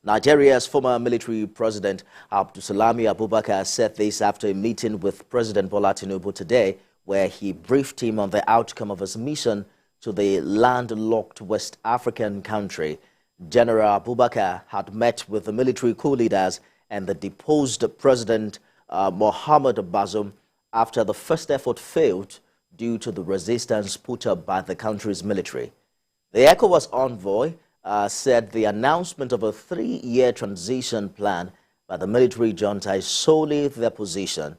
Nigeria's former military president Abdulsalami Abubakar said this after a meeting with President Bola Tinubu today, where he briefed him on the outcome of his mission to the landlocked West African country. General Abubakar had met with the military coup leaders and the deposed President Mohamed Bazoum after the first effort failed due to the resistance put up by the country's military. The ECOWAS envoy said the announcement of a 3-year transition plan by the military junta is solely their position,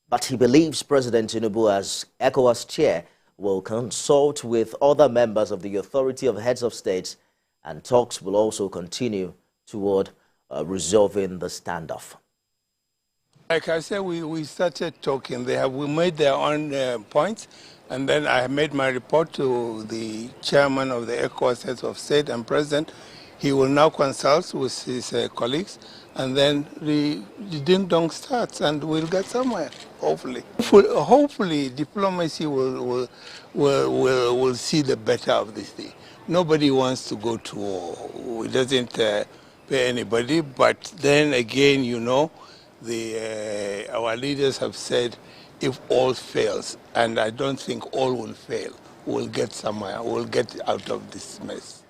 but he believes President Tinubu, as ECOWAS chair, will consult with other members of the Authority of Heads of States, and talks will also continue toward resolving the standoff. Like I said, we started talking. We made their own points, and then I made my report to the chairman of the ECOWAS Heads of State and President. He will now consult with his colleagues, and then the ding-dong starts, and we'll get somewhere, hopefully. Hopefully, diplomacy will see the better of this thing. Nobody wants to go to war. It doesn't pay anybody, but then again, you know, our leaders have said, if all fails, and I don't think all will fail, we'll get somewhere, we'll get out of this mess.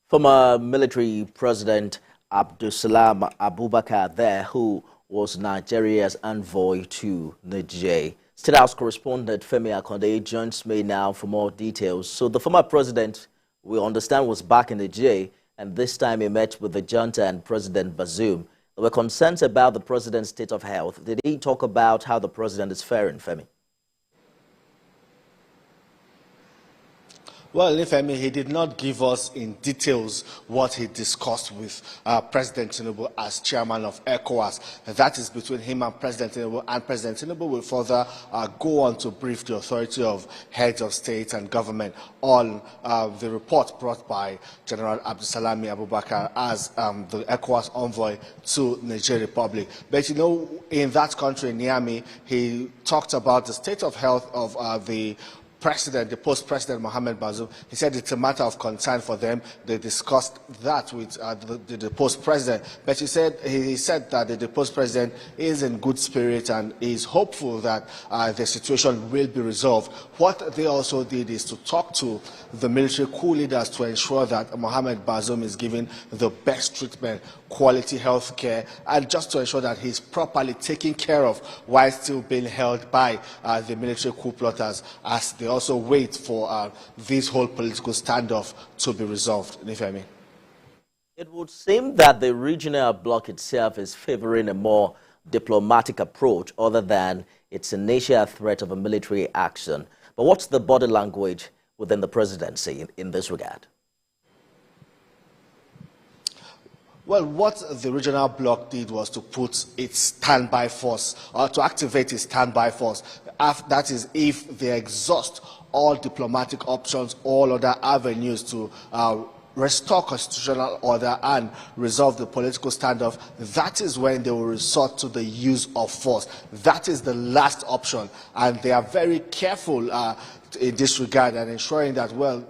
Former military president Abdulsalam Abubakar there, who was Nigeria's envoy to Niger. State House correspondent Femi Akonde joins me now for more details. So the former president, we understand, was back in Niger, and this time he met with the junta and President Bazoum. There were concerns about the president's state of health. Did he talk about how the president is faring, Femi? Well, Femi, he did not give us in details what he discussed with President Tinubu as chairman of ECOWAS. That is between him and President Tinubu, and President Tinubu will further go on to brief the Authority of Heads of State and Government on the report brought by General Abdulsalami Abubakar as the ECOWAS envoy to Niger Republic. But you know, in that country, Niamey, he talked about the state of health of the post-president Mohamed Bazoum. He said it's a matter of concern for them. They discussed that with the post-president. But he said that the post-president is in good spirit and is hopeful that the situation will be resolved. What they also did is to talk to the military coup leaders to ensure that Mohamed Bazoum is given the best treatment, quality health care, and just to ensure that he's properly taken care of while still being held by the military coup plotters, as they also wait for this whole political standoff to be resolved. Nifemi. It would seem that the regional bloc itself is favoring a more diplomatic approach other than its initial threat of a military action. But what's the body language within the presidency in this regard? Well, what the regional bloc did was to put its standby force, or to activate its standby force. That is, if they exhaust all diplomatic options, all other avenues to restore constitutional order and resolve the political standoff, that is when they will resort to the use of force. That is the last option, and they are very careful in this regard and ensuring that, well,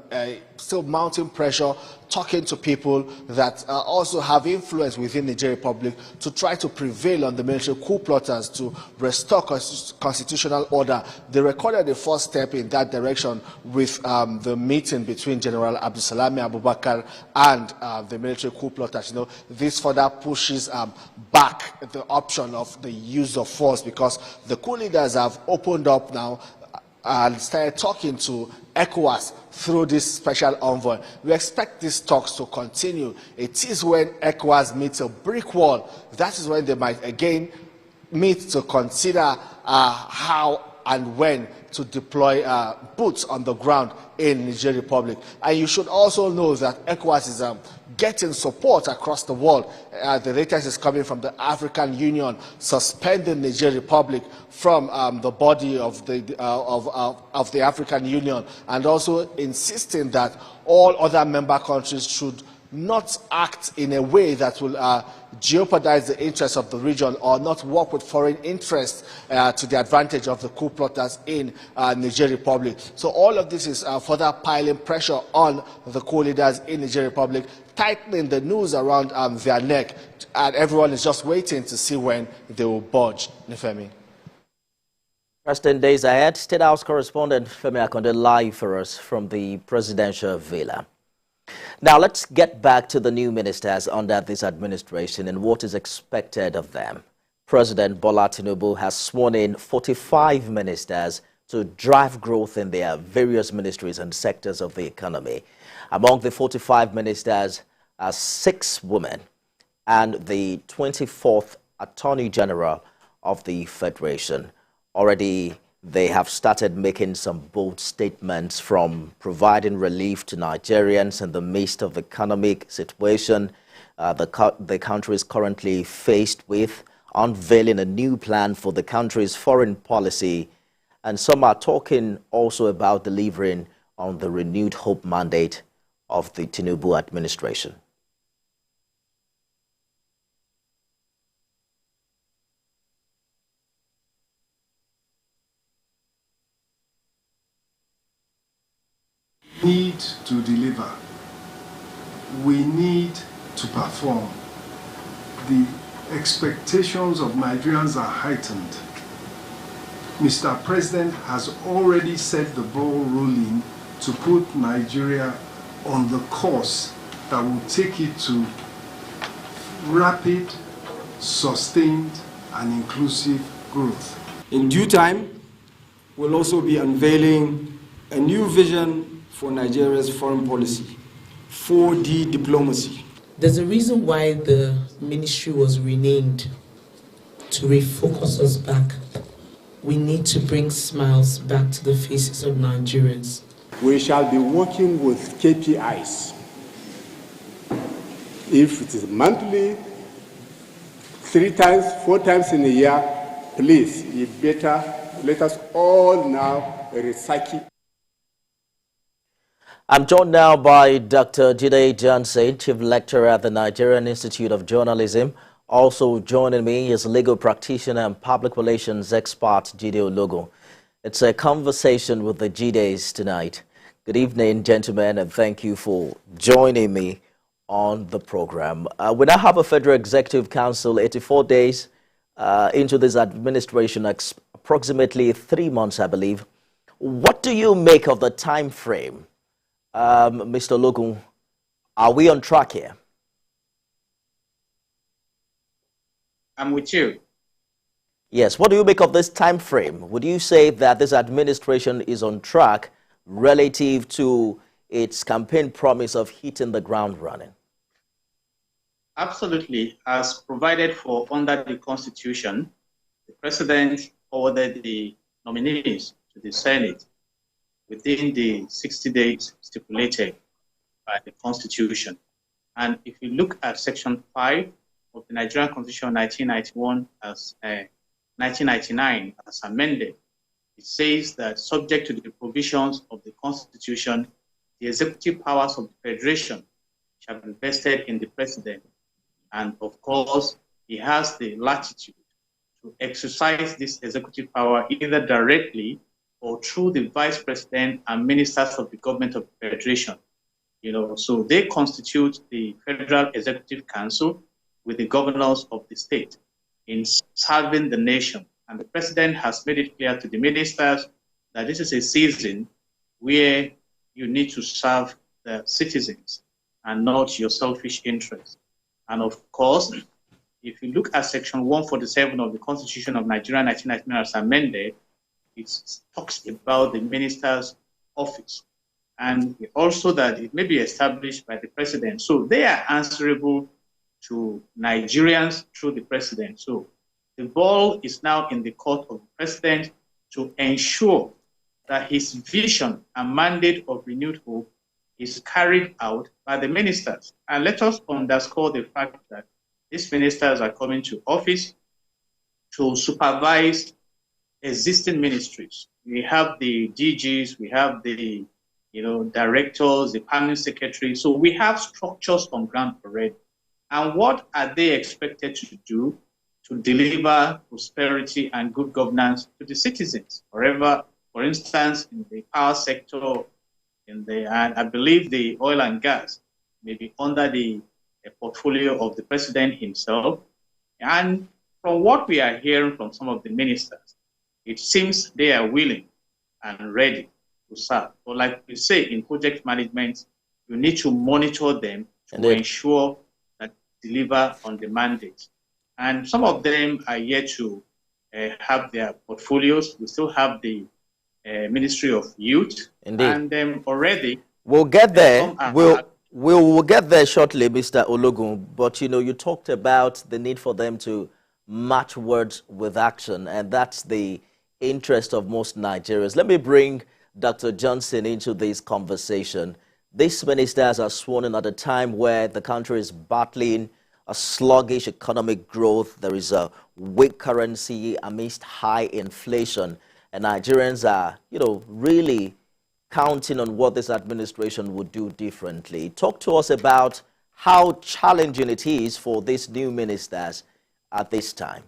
still mounting pressure, talking to people that also have influence within the Niger Republic to try to prevail on the military coup plotters to restore constitutional order. They recorded the first step in that direction with the meeting between General Abdulsalami Abubakar and the military coup plotters. You know, this further pushes back the option of the use of force, because the coup leaders have opened up now and started talking to ECOWAS through this special envoy. We expect these talks to continue. It is when ECOWAS meets a brick wall, that is when they might again meet to consider how and when to deploy boots on the ground in Niger Republic. And you should also know that ECOWAS is getting support across the world. The latest is coming from the African Union, suspending Niger Republic from the body of the African Union, and also insisting that all other member countries should not act in a way that will jeopardize the interests of the region, or not work with foreign interests to the advantage of the coup plotters in Niger Republic. So all of this is further piling pressure on the coup leaders in Niger Republic, tightening the noose around their neck, and everyone is just waiting to see when they will budge. Nifemi. President days ahead. State House correspondent Femi Akonde live for us from the presidential villa. Now let's get back to the new ministers under this administration and what is expected of them. President Bola Tinubu has sworn in 45 ministers to drive growth in their various ministries and sectors of the economy. Among the 45 ministers are 6 women and the 24th Attorney General of the Federation. Already, they have started making some bold statements, from providing relief to Nigerians in the midst of the economic situation the country is currently faced with, unveiling a new plan for the country's foreign policy, and some are talking also about delivering on the renewed hope mandate of the Tinubu administration. Need to deliver. We need to perform. The expectations of Nigerians are heightened. Mr. President has already set the ball rolling to put Nigeria on the course that will take it to rapid, sustained, and inclusive growth. In due time, we'll also be unveiling a new vision for Nigeria's foreign policy, 4D diplomacy. There's a reason why the ministry was renamed, to refocus us back. We need to bring smiles back to the faces of Nigerians. We shall be working with KPIs. If it is monthly, 3 times, 4 times in a year, please, you better let us all now recycle. I'm joined now by Dr. Jide Johnson, Chief Lecturer at the Nigerian Institute of Journalism. Also joining me is legal practitioner and public relations expert Jide Ologun. It's a conversation with the Jides tonight. Good evening, gentlemen, and thank you for joining me on the program. We now have a Federal Executive Council 84 days into this administration, approximately 3 months, I believe. What do you make of the time frame? Mr. Ologun, are we on track here? I'm with you. Yes. What do you make of this time frame? Would you say that this administration is on track relative to its campaign promise of hitting the ground running? Absolutely. As provided for under the Constitution, the President forwarded the nominees to the Senate within the 60 days stipulated by the Constitution. And if you look at Section 5 of the Nigerian Constitution 1999 as amended, it says that subject to the provisions of the Constitution, the executive powers of the Federation shall be vested in the President. And of course, he has the latitude to exercise this executive power either directly or through the Vice President and ministers of the government of the Federation. So they constitute the Federal Executive Council with the governors of the state in serving the nation. And the President has made it clear to the ministers that this is a season where you need to serve the citizens and not your selfish interests. And of course, if you look at Section 147 of the Constitution of Nigeria 1999 as amended, it talks about the minister's office, and also that it may be established by the President. So they are answerable to Nigerians through the President. So the ball is now in the court of the President to ensure that his vision and mandate of renewed hope is carried out by the ministers. And let us underscore the fact that these ministers are coming to office to supervise existing ministries. We have the DGs, we have the directors, the permanent secretary. So we have structures on ground already. And what are they expected to do to deliver prosperity and good governance to the citizens? Wherever, for instance, in the power sector, and I believe the oil and gas may be under the portfolio of the President himself. And from what we are hearing from some of the ministers, it seems they are willing and ready to serve. But like we say in project management, you need to monitor them to ensure that they deliver on the mandate. And some of them are yet to have their portfolios. We still have the Ministry of Youth. Indeed. And already... We'll get there. We'll get there shortly, Mr. Ologun. But, you talked about the need for them to match words with action, and that's the interest of most Nigerians. Let me bring Dr. Johnson into this conversation. These ministers are sworn in at a time where the country is battling a sluggish economic growth. There is a weak currency amidst high inflation, and Nigerians are, really counting on what this administration would do differently. Talk to us about how challenging it is for these new ministers at this time.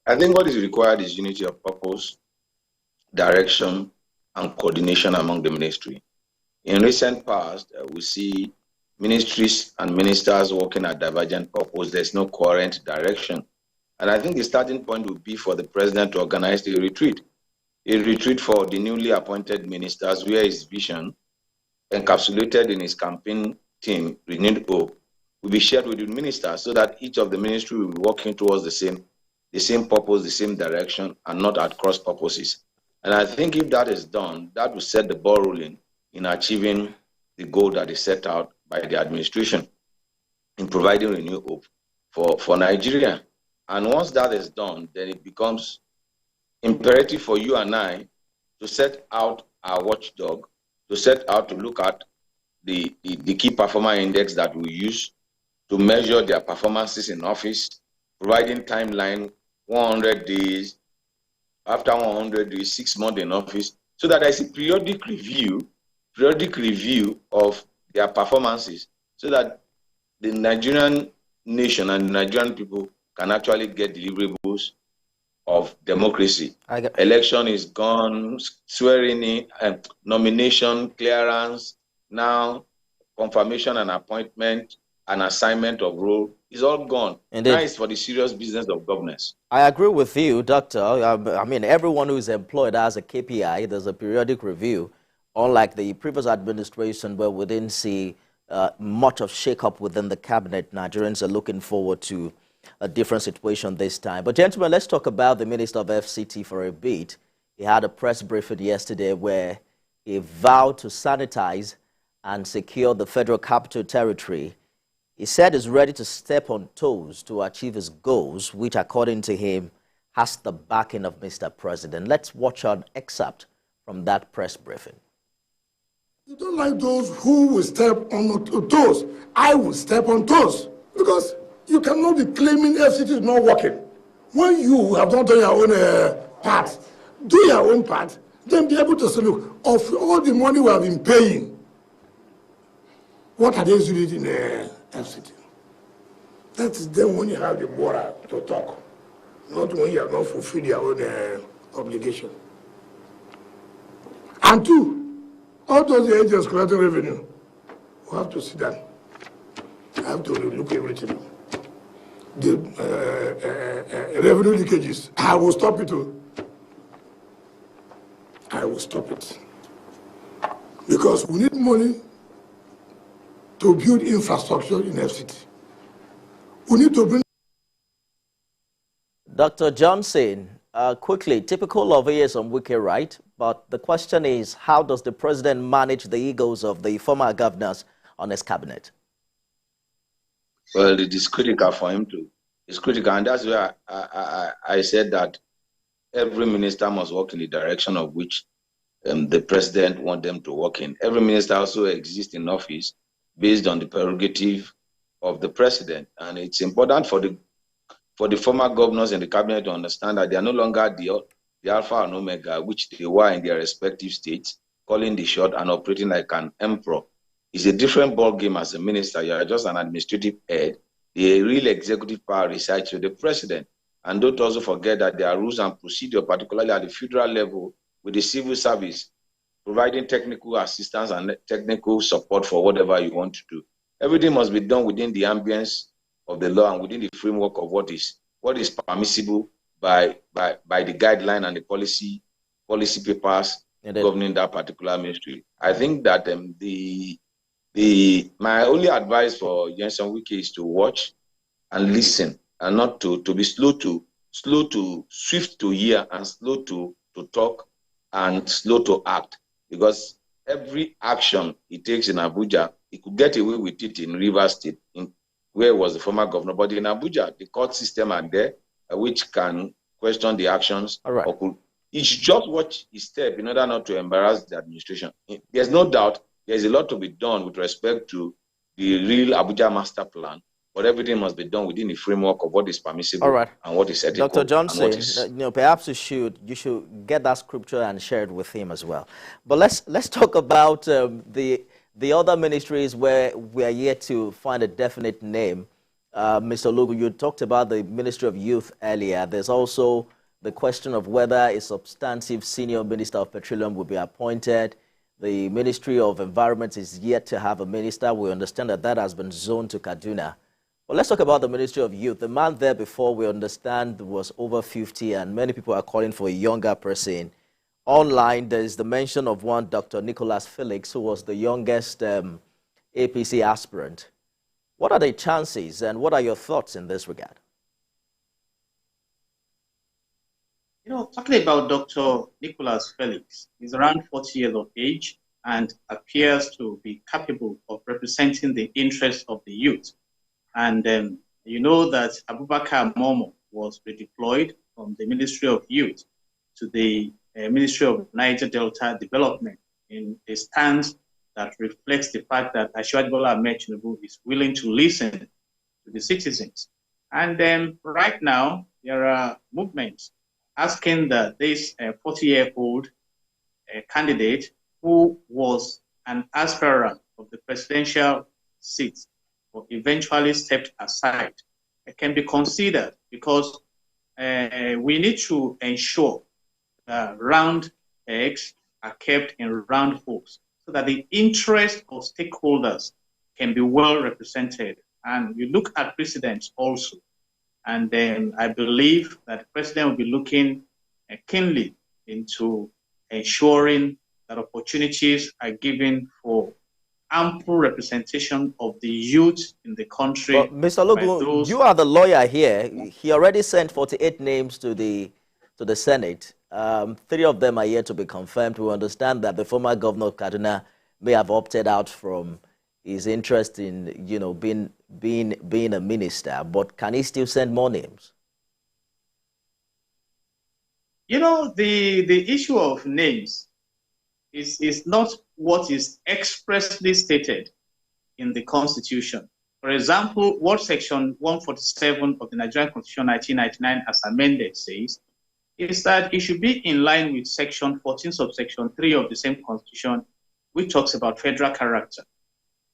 I think what is required is unity of purpose, direction, and coordination among the ministry. In recent past, we see ministries and ministers working at divergent purpose. There's no coherent direction. And I think the starting point would be for the president to organize a retreat for the newly appointed ministers, where his vision, encapsulated in his campaign team, Renewed Hope, will be shared with the ministers so that each of the ministry will be working towards the same purpose, the same direction, and not at cross purposes. And I think if that is done, that will set the ball rolling in achieving the goal that is set out by the administration in providing renewed hope for Nigeria. And once that is done, then it becomes imperative for you and I to set out our watchdog, to set out to look at the key performer index that we use to measure their performances in office, providing timeline, 100 days, after 100 days, 6 months in office, so that there's a periodic review of their performances, so that the Nigerian nation and the Nigerian people can actually get deliverables of democracy. Election is gone, swearing in, nomination, clearance, now confirmation and appointment and assignment of role is all gone. Indeed. Now it's for the serious business of governance. I agree with you, Doctor. I mean, everyone who is employed has a KPI. There's a periodic review, unlike the previous administration where we didn't see much of shake-up within the cabinet. Nigerians are looking forward to a different situation this time. But gentlemen, let's talk about the Minister of FCT for a bit. He had a press briefing yesterday where he vowed to sanitize and secure the Federal Capital Territory. He said he's ready to step on toes to achieve his goals, which according to him has the backing of Mr. President. Let's watch an excerpt from that press briefing. You don't like those who will step on toes. I will step on toes because you cannot be claiming FCT is not working. When you have not done your own part, do your own part, then be able to say, look, of all the money we have been paying, what are they using in FCT? That is then when you have the moral to talk, not when you have not fulfilled your own obligation. And two, all those agents collecting revenue, we have to sit down. I have to look at everything. The revenue leakages, I will stop it. I will stop it. Because we need money to build infrastructure in FCT. We need to bring... Dr. Johnson, quickly, typical of ASM Wike, right? But the question is, how does the president manage the egos of the former governors on his cabinet? Well, it is critical for him to. It's critical, and that's why I said that every minister must work in the direction of which the president wants them to work in. Every minister also exists in office based on the prerogative of the president, and it's important for the former governors in the cabinet to understand that they are no longer the alpha and omega, which they were in their respective states, calling the shot and operating like an emperor. It's a different ball game as a minister. You are just an administrative head. The real executive power resides with the president. And don't also forget that there are rules and procedure, particularly at the federal level, with the civil service, providing technical assistance and technical support for whatever you want to do. Everything must be done within the ambience of the law and within the framework of what is permissible by the guideline and the policy papers governing that particular ministry. I think that my only advice for Jensen Wike is to watch and listen, and not to be slow to swift to hear and slow to talk and slow to act. Because every action he takes in Abuja, he could get away with it in Rivers State, where was the former governor. But in Abuja, the court system are there, which can question the actions. All right. Or could, he should just watch his step in order not to embarrass the administration. There's no doubt there's a lot to be done with respect to the real Abuja master plan, but everything must be done within the framework of what is permissible. All right. And what is ethical. Dr. Johnson, and perhaps you should get that scripture and share it with him as well. But let's talk about the other ministries where we are yet to find a definite name. Mr. Lugu, you talked about the Ministry of Youth earlier. There's also the question of whether a substantive senior minister of petroleum will be appointed. The Ministry of Environment is yet to have a minister. We understand that has been zoned to Kaduna. Well, let's talk about the Ministry of Youth. The man there before, we understand, was over 50, and many people are calling for a younger person. Online, there is the mention of one Dr. Nicholas Felix, who was the youngest APC aspirant. What are the chances, and what are your thoughts in this regard? Talking about Dr. Nicholas Felix, he's around 40 years of age and appears to be capable of representing the interests of the youth. And you know that Abubakar Momo was redeployed from the Ministry of Youth to the Ministry of Niger Delta Development in a stance that reflects the fact that Asiwaju Bola Ahmed Tinubu is willing to listen to the citizens. And right now, there are movements asking that this 40-year-old candidate who was an aspirant of the presidential seat but eventually stepped aside can be considered, because we need to ensure that round pegs are kept in round holes so that the interest of stakeholders can be well represented. And you look at precedents also. And then I believe that the president will be looking keenly into ensuring that opportunities are given for ample representation of the youth in the country. But Mr. Lugu, you are the lawyer here. He already sent 48 names to the Senate. 3 of them are yet to be confirmed. We understand that the former governor of Kaduna may have opted out from his interest in, being a minister, but can he still send more names? The issue of names is not what is expressly stated in the Constitution. For example, what Section 147 of the Nigerian Constitution 1999 as amended says is that it should be in line with Section 14 subsection 3 of the same Constitution, which talks about federal character.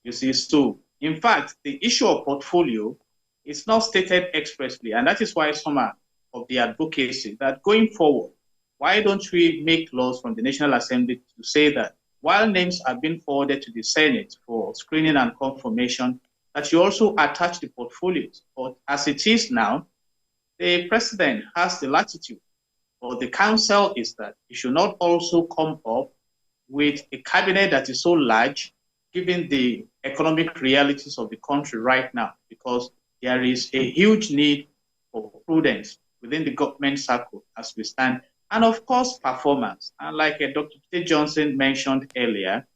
You see, so in fact, the issue of portfolio is not stated expressly, and that is why some of the advocacy that going forward, why don't we make laws from the National Assembly to say that while names are being forwarded to the Senate for screening and confirmation, that you also attach the portfolios. But as it is now, the president has the latitude, or the council is that it should not also come up with a cabinet that is so large, given the economic realities of the country right now, because there is a huge need for prudence within the government circle as we stand. And of course, performance. And like Dr. Peter Johnson mentioned earlier,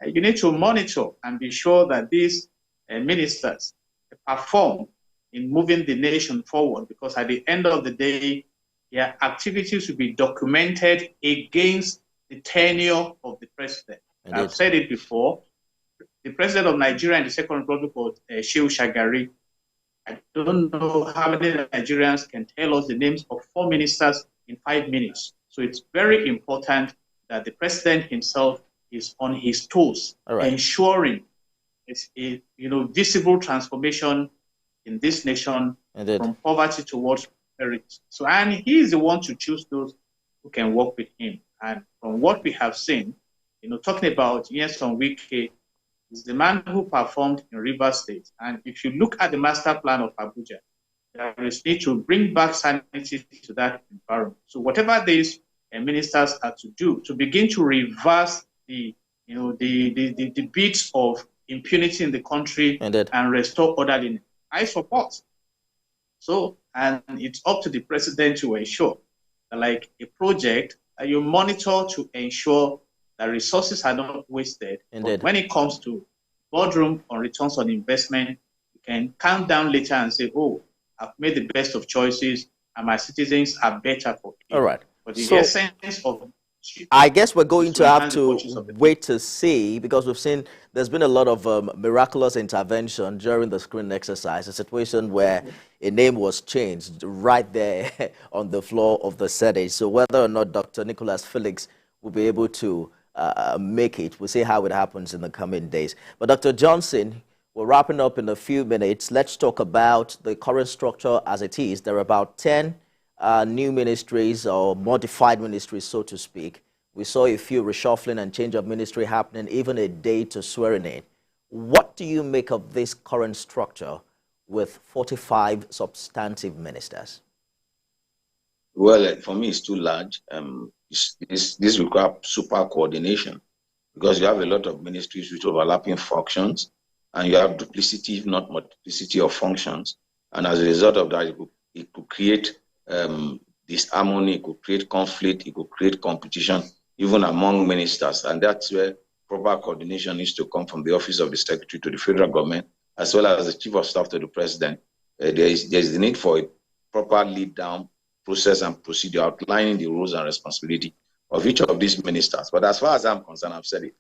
you need to monitor and be sure that these ministers perform in moving the nation forward, because at the end of the day, their activities will be documented against the tenure of the president. Indeed. I've said it before. The president of Nigeria in the Second Republic was Shehu Shagari. I don't know how many Nigerians can tell us the names of 4 ministers in 5 minutes. So it's very important that the president himself is on his toes, ensuring a visible transformation in this nation. Indeed. From poverty towards prosperity. So, and he is the one to choose those who can work with him. And from what we have seen, talking about Nyesom Wike, is the man who performed in Rivers State. And if you look at the master plan of Abuja, there is need to bring back sanity to that environment. So whatever these ministers are to do to begin to reverse the bits of impunity in the country. Indeed. And restore orderliness, I support. So, and it's up to the president to ensure that, like a project, you monitor to ensure that resources are not wasted. But when it comes to boardroom on returns on investment, you can calm down later and say, oh, I've made the best of choices and my citizens are better for it. All right. But the essence of I guess we're going to have to wait to see, because we've seen there's been a lot of miraculous intervention during the screening exercise, a situation where a name was changed right there on the floor of the Senate. So whether or not Dr. Nicholas Felix will be able to make it, we'll see how it happens in the coming days. But Dr. Johnson, we're wrapping up in a few minutes. Let's talk about the current structure as it is. There are about 10 new ministries or modified ministries, so to speak. We saw a few reshuffling and change of ministry happening, even a day to swearing in. What do you make of this current structure with 45 substantive ministers? Well, for me, it's too large. This requires super coordination, because you have a lot of ministries with overlapping functions, and you have duplicity, if not multiplicity of functions. And as a result of that, it could create disharmony, it could create conflict, it could create competition, even among ministers. And that's where proper coordination needs to come from the office of the secretary to the federal government, as well as the chief of staff to the president. There is the need for a proper lead down process and procedure outlining the roles and responsibility of each of these ministers. But as far as I'm concerned, I've said it.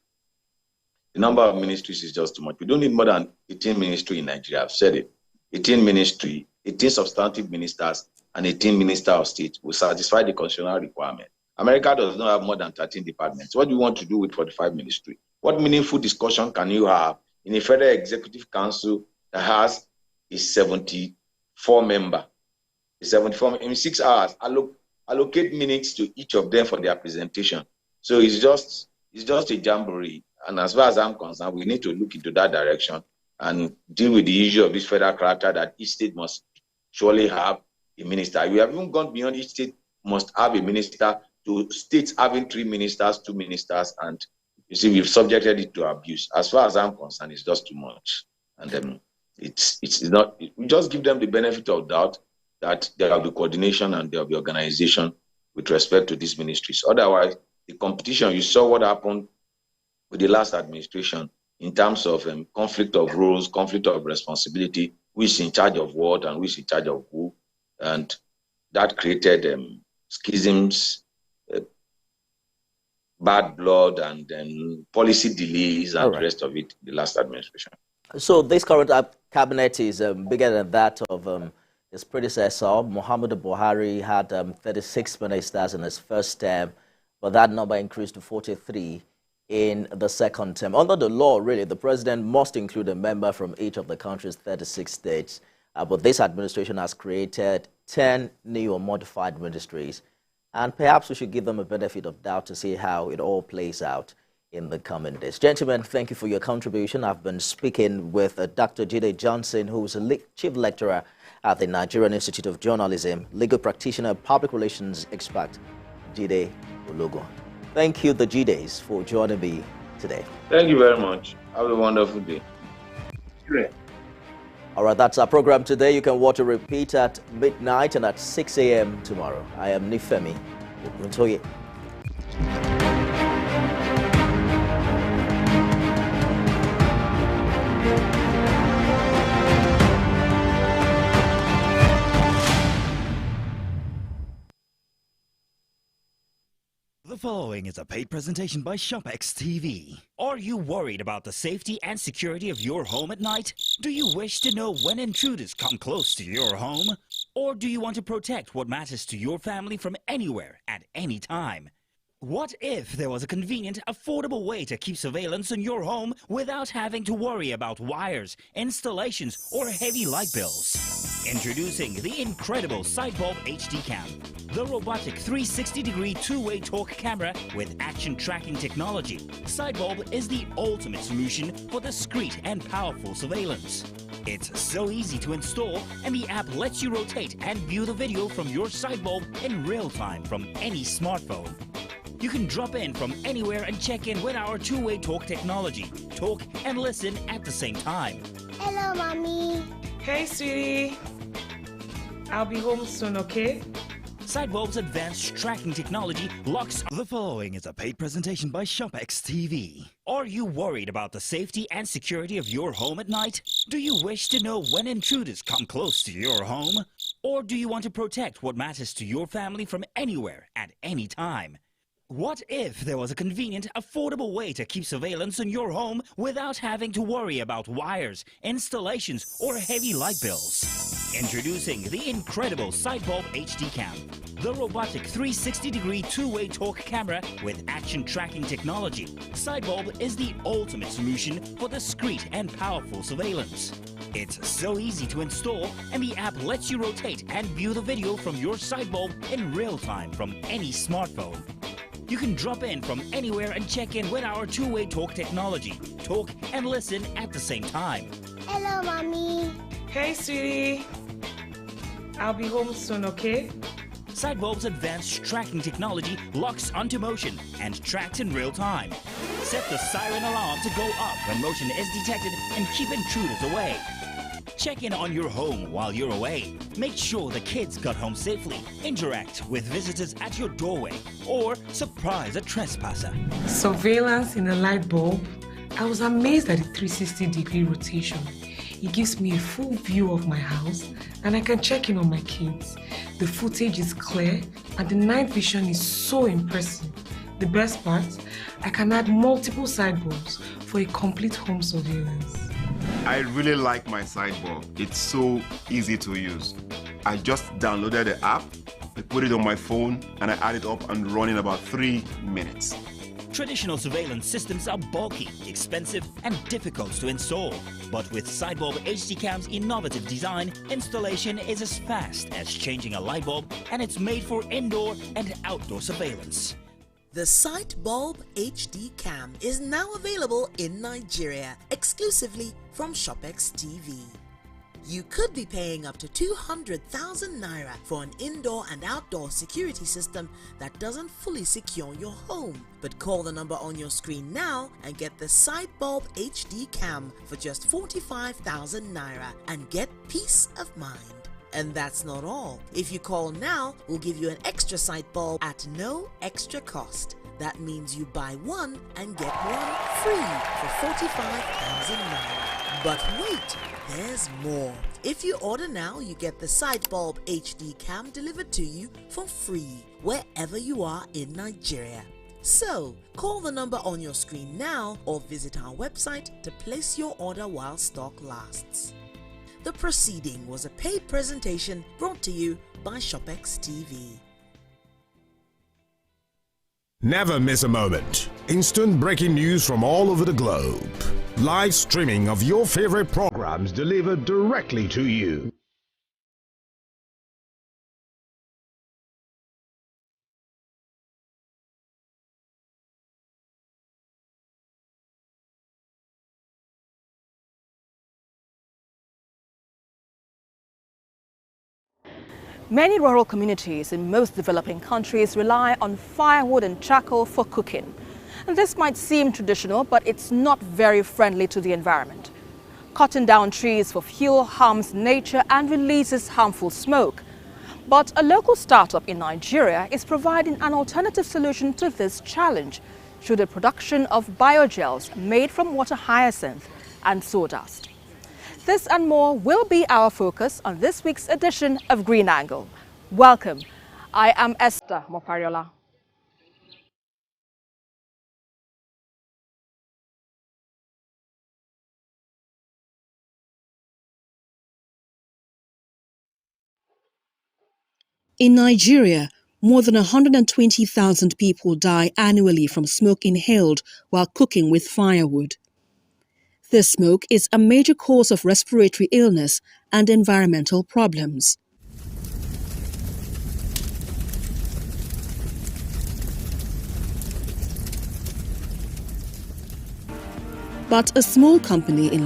The number of ministries is just too much. We don't need more than 18 ministries in Nigeria. I've said it. 18 ministry, 18 substantive ministers, and 18 minister of state will satisfy the constitutional requirement. America does not have more than 13 departments. What do you want to do with 45 ministries? What meaningful discussion can you have in a federal executive council that has a 74 member? A 74 in 6 hours, allocate minutes to each of them for their presentation. So it's just a jamboree. And as far as I'm concerned, we need to look into that direction and deal with the issue of this federal character that each state must surely have a minister. We have even gone beyond each state must have a minister to states having 3 ministers, 2 ministers, and you see, we've subjected it to abuse. As far as I'm concerned, it's just too much. And then it's not, we just give them the benefit of doubt that there will be coordination and there will be organization with respect to these ministries. Otherwise, the competition, you saw what happened with the last administration in terms of conflict of roles, conflict of responsibility, who is in charge of what and who is in charge of who. And that created schisms, bad blood, and then policy delays and the rest of it, the last administration. So this current cabinet is bigger than that of his predecessor. Muhammadu Buhari had 36 ministers in his first term, but that number increased to 43 in the second term. Under the law, really, the president must include a member from each of the country's 36 states. But this administration has created 10 new or modified ministries. And perhaps we should give them a benefit of doubt to see how it all plays out in the coming days. Gentlemen, thank you for your contribution. I've been speaking with Dr. Jide Johnson, who is a chief lecturer at the Nigerian Institute of Journalism, legal practitioner, public relations expert, Jide Ologo. Thank you, the Jides, for joining me today. Thank you very much. Have a wonderful day. Great. All right, that's our program today. You can watch a repeat at midnight and at 6 a.m. tomorrow. I am Nifemi Oguntoye. The following is a paid presentation by ShopX TV. Are you worried about the safety and security of your home at night? Do you wish to know when intruders come close to your home? Or do you want to protect what matters to your family from anywhere at any time? What if there was a convenient, affordable way to keep surveillance in your home without having to worry about wires, installations, or heavy light bills? Introducing the incredible Sidebulb HD Cam, the robotic 360-degree two-way torque camera with action tracking technology. Sidebulb is the ultimate solution for discreet and powerful surveillance. It's so easy to install, and the app lets you rotate and view the video from your Sidebulb in real time from any smartphone. You can drop in from anywhere and check in with our two-way talk technology. Talk and listen at the same time. Hello, Mommy. Hey, sweetie. I'll be home soon, okay? Sidebulb's advanced tracking technology locks. The following is a paid presentation by ShopX TV. Are you worried about the safety and security of your home at night? Do you wish to know when intruders come close to your home? Or do you want to protect what matters to your family from anywhere at any time? What if there was a convenient, affordable way to keep surveillance in your home without having to worry about wires, installations, or heavy light bills? Introducing the incredible Sidebulb HD Cam, the robotic 360-degree two-way torque camera with action tracking technology. Sidebulb is the ultimate solution for discreet and powerful surveillance. It's so easy to install, and the app lets you rotate and view the video from your Sidebulb in real time from any smartphone. You can drop in from anywhere and check in with our two-way talk technology. Talk and listen at the same time. Hello, Mommy. Hey, sweetie. I'll be home soon, okay? Sidebulb's advanced tracking technology locks onto motion and tracks in real time. Set the siren alarm to go up when motion is detected and keep intruders away. Check in on your home while you're away. Make sure the kids got home safely. Interact with visitors at your doorway or surprise a trespasser. Surveillance in a light bulb. I was amazed at the 360-degree rotation. It gives me a full view of my house and I can check in on my kids. The footage is clear and the night vision is so impressive. The best part, I can add multiple sidebulbs for a complete home surveillance. I really like my Sidebulb. It's so easy to use. I just downloaded the app, I put it on my phone, and I add it up and run in about 3 minutes. Traditional surveillance systems are bulky, expensive, and difficult to install. But with Sidebulb HD Cam's innovative design, installation is as fast as changing a light bulb, and it's made for indoor and outdoor surveillance. The Sidebulb HD Cam is now available in Nigeria, exclusively from ShopX TV. You could be paying up to 200,000 naira for an indoor and outdoor security system that doesn't fully secure your home. But call the number on your screen now and get the Sidebulb HD Cam for just 45,000 naira and get peace of mind. And that's not all. If you call now, we'll give you an extra Sidebulb at no extra cost. That means you buy one and get one free for 45,000 naira. But wait, there's more. If you order now, you get the Sidebulb HD Cam delivered to you for free wherever you are in Nigeria. So, call the number on your screen now or visit our website to place your order while stock lasts. The proceeding was a paid presentation brought to you by ShopX TV. Never miss a moment. Instant breaking news from all over the globe. Live streaming of your favorite programs delivered directly to you. Many rural communities in most developing countries rely on firewood and charcoal for cooking. And this might seem traditional, but it's not very friendly to the environment. Cutting down trees for fuel harms nature and releases harmful smoke. But a local startup in Nigeria is providing an alternative solution to this challenge through the production of biogels made from water hyacinth and sawdust. This and more will be our focus on this week's edition of Green Angle. Welcome. I am Esther Mofariola. In Nigeria, more than 120,000 people die annually from smoke inhaled while cooking with firewood. This smoke is a major cause of respiratory illness and environmental problems. But a small company in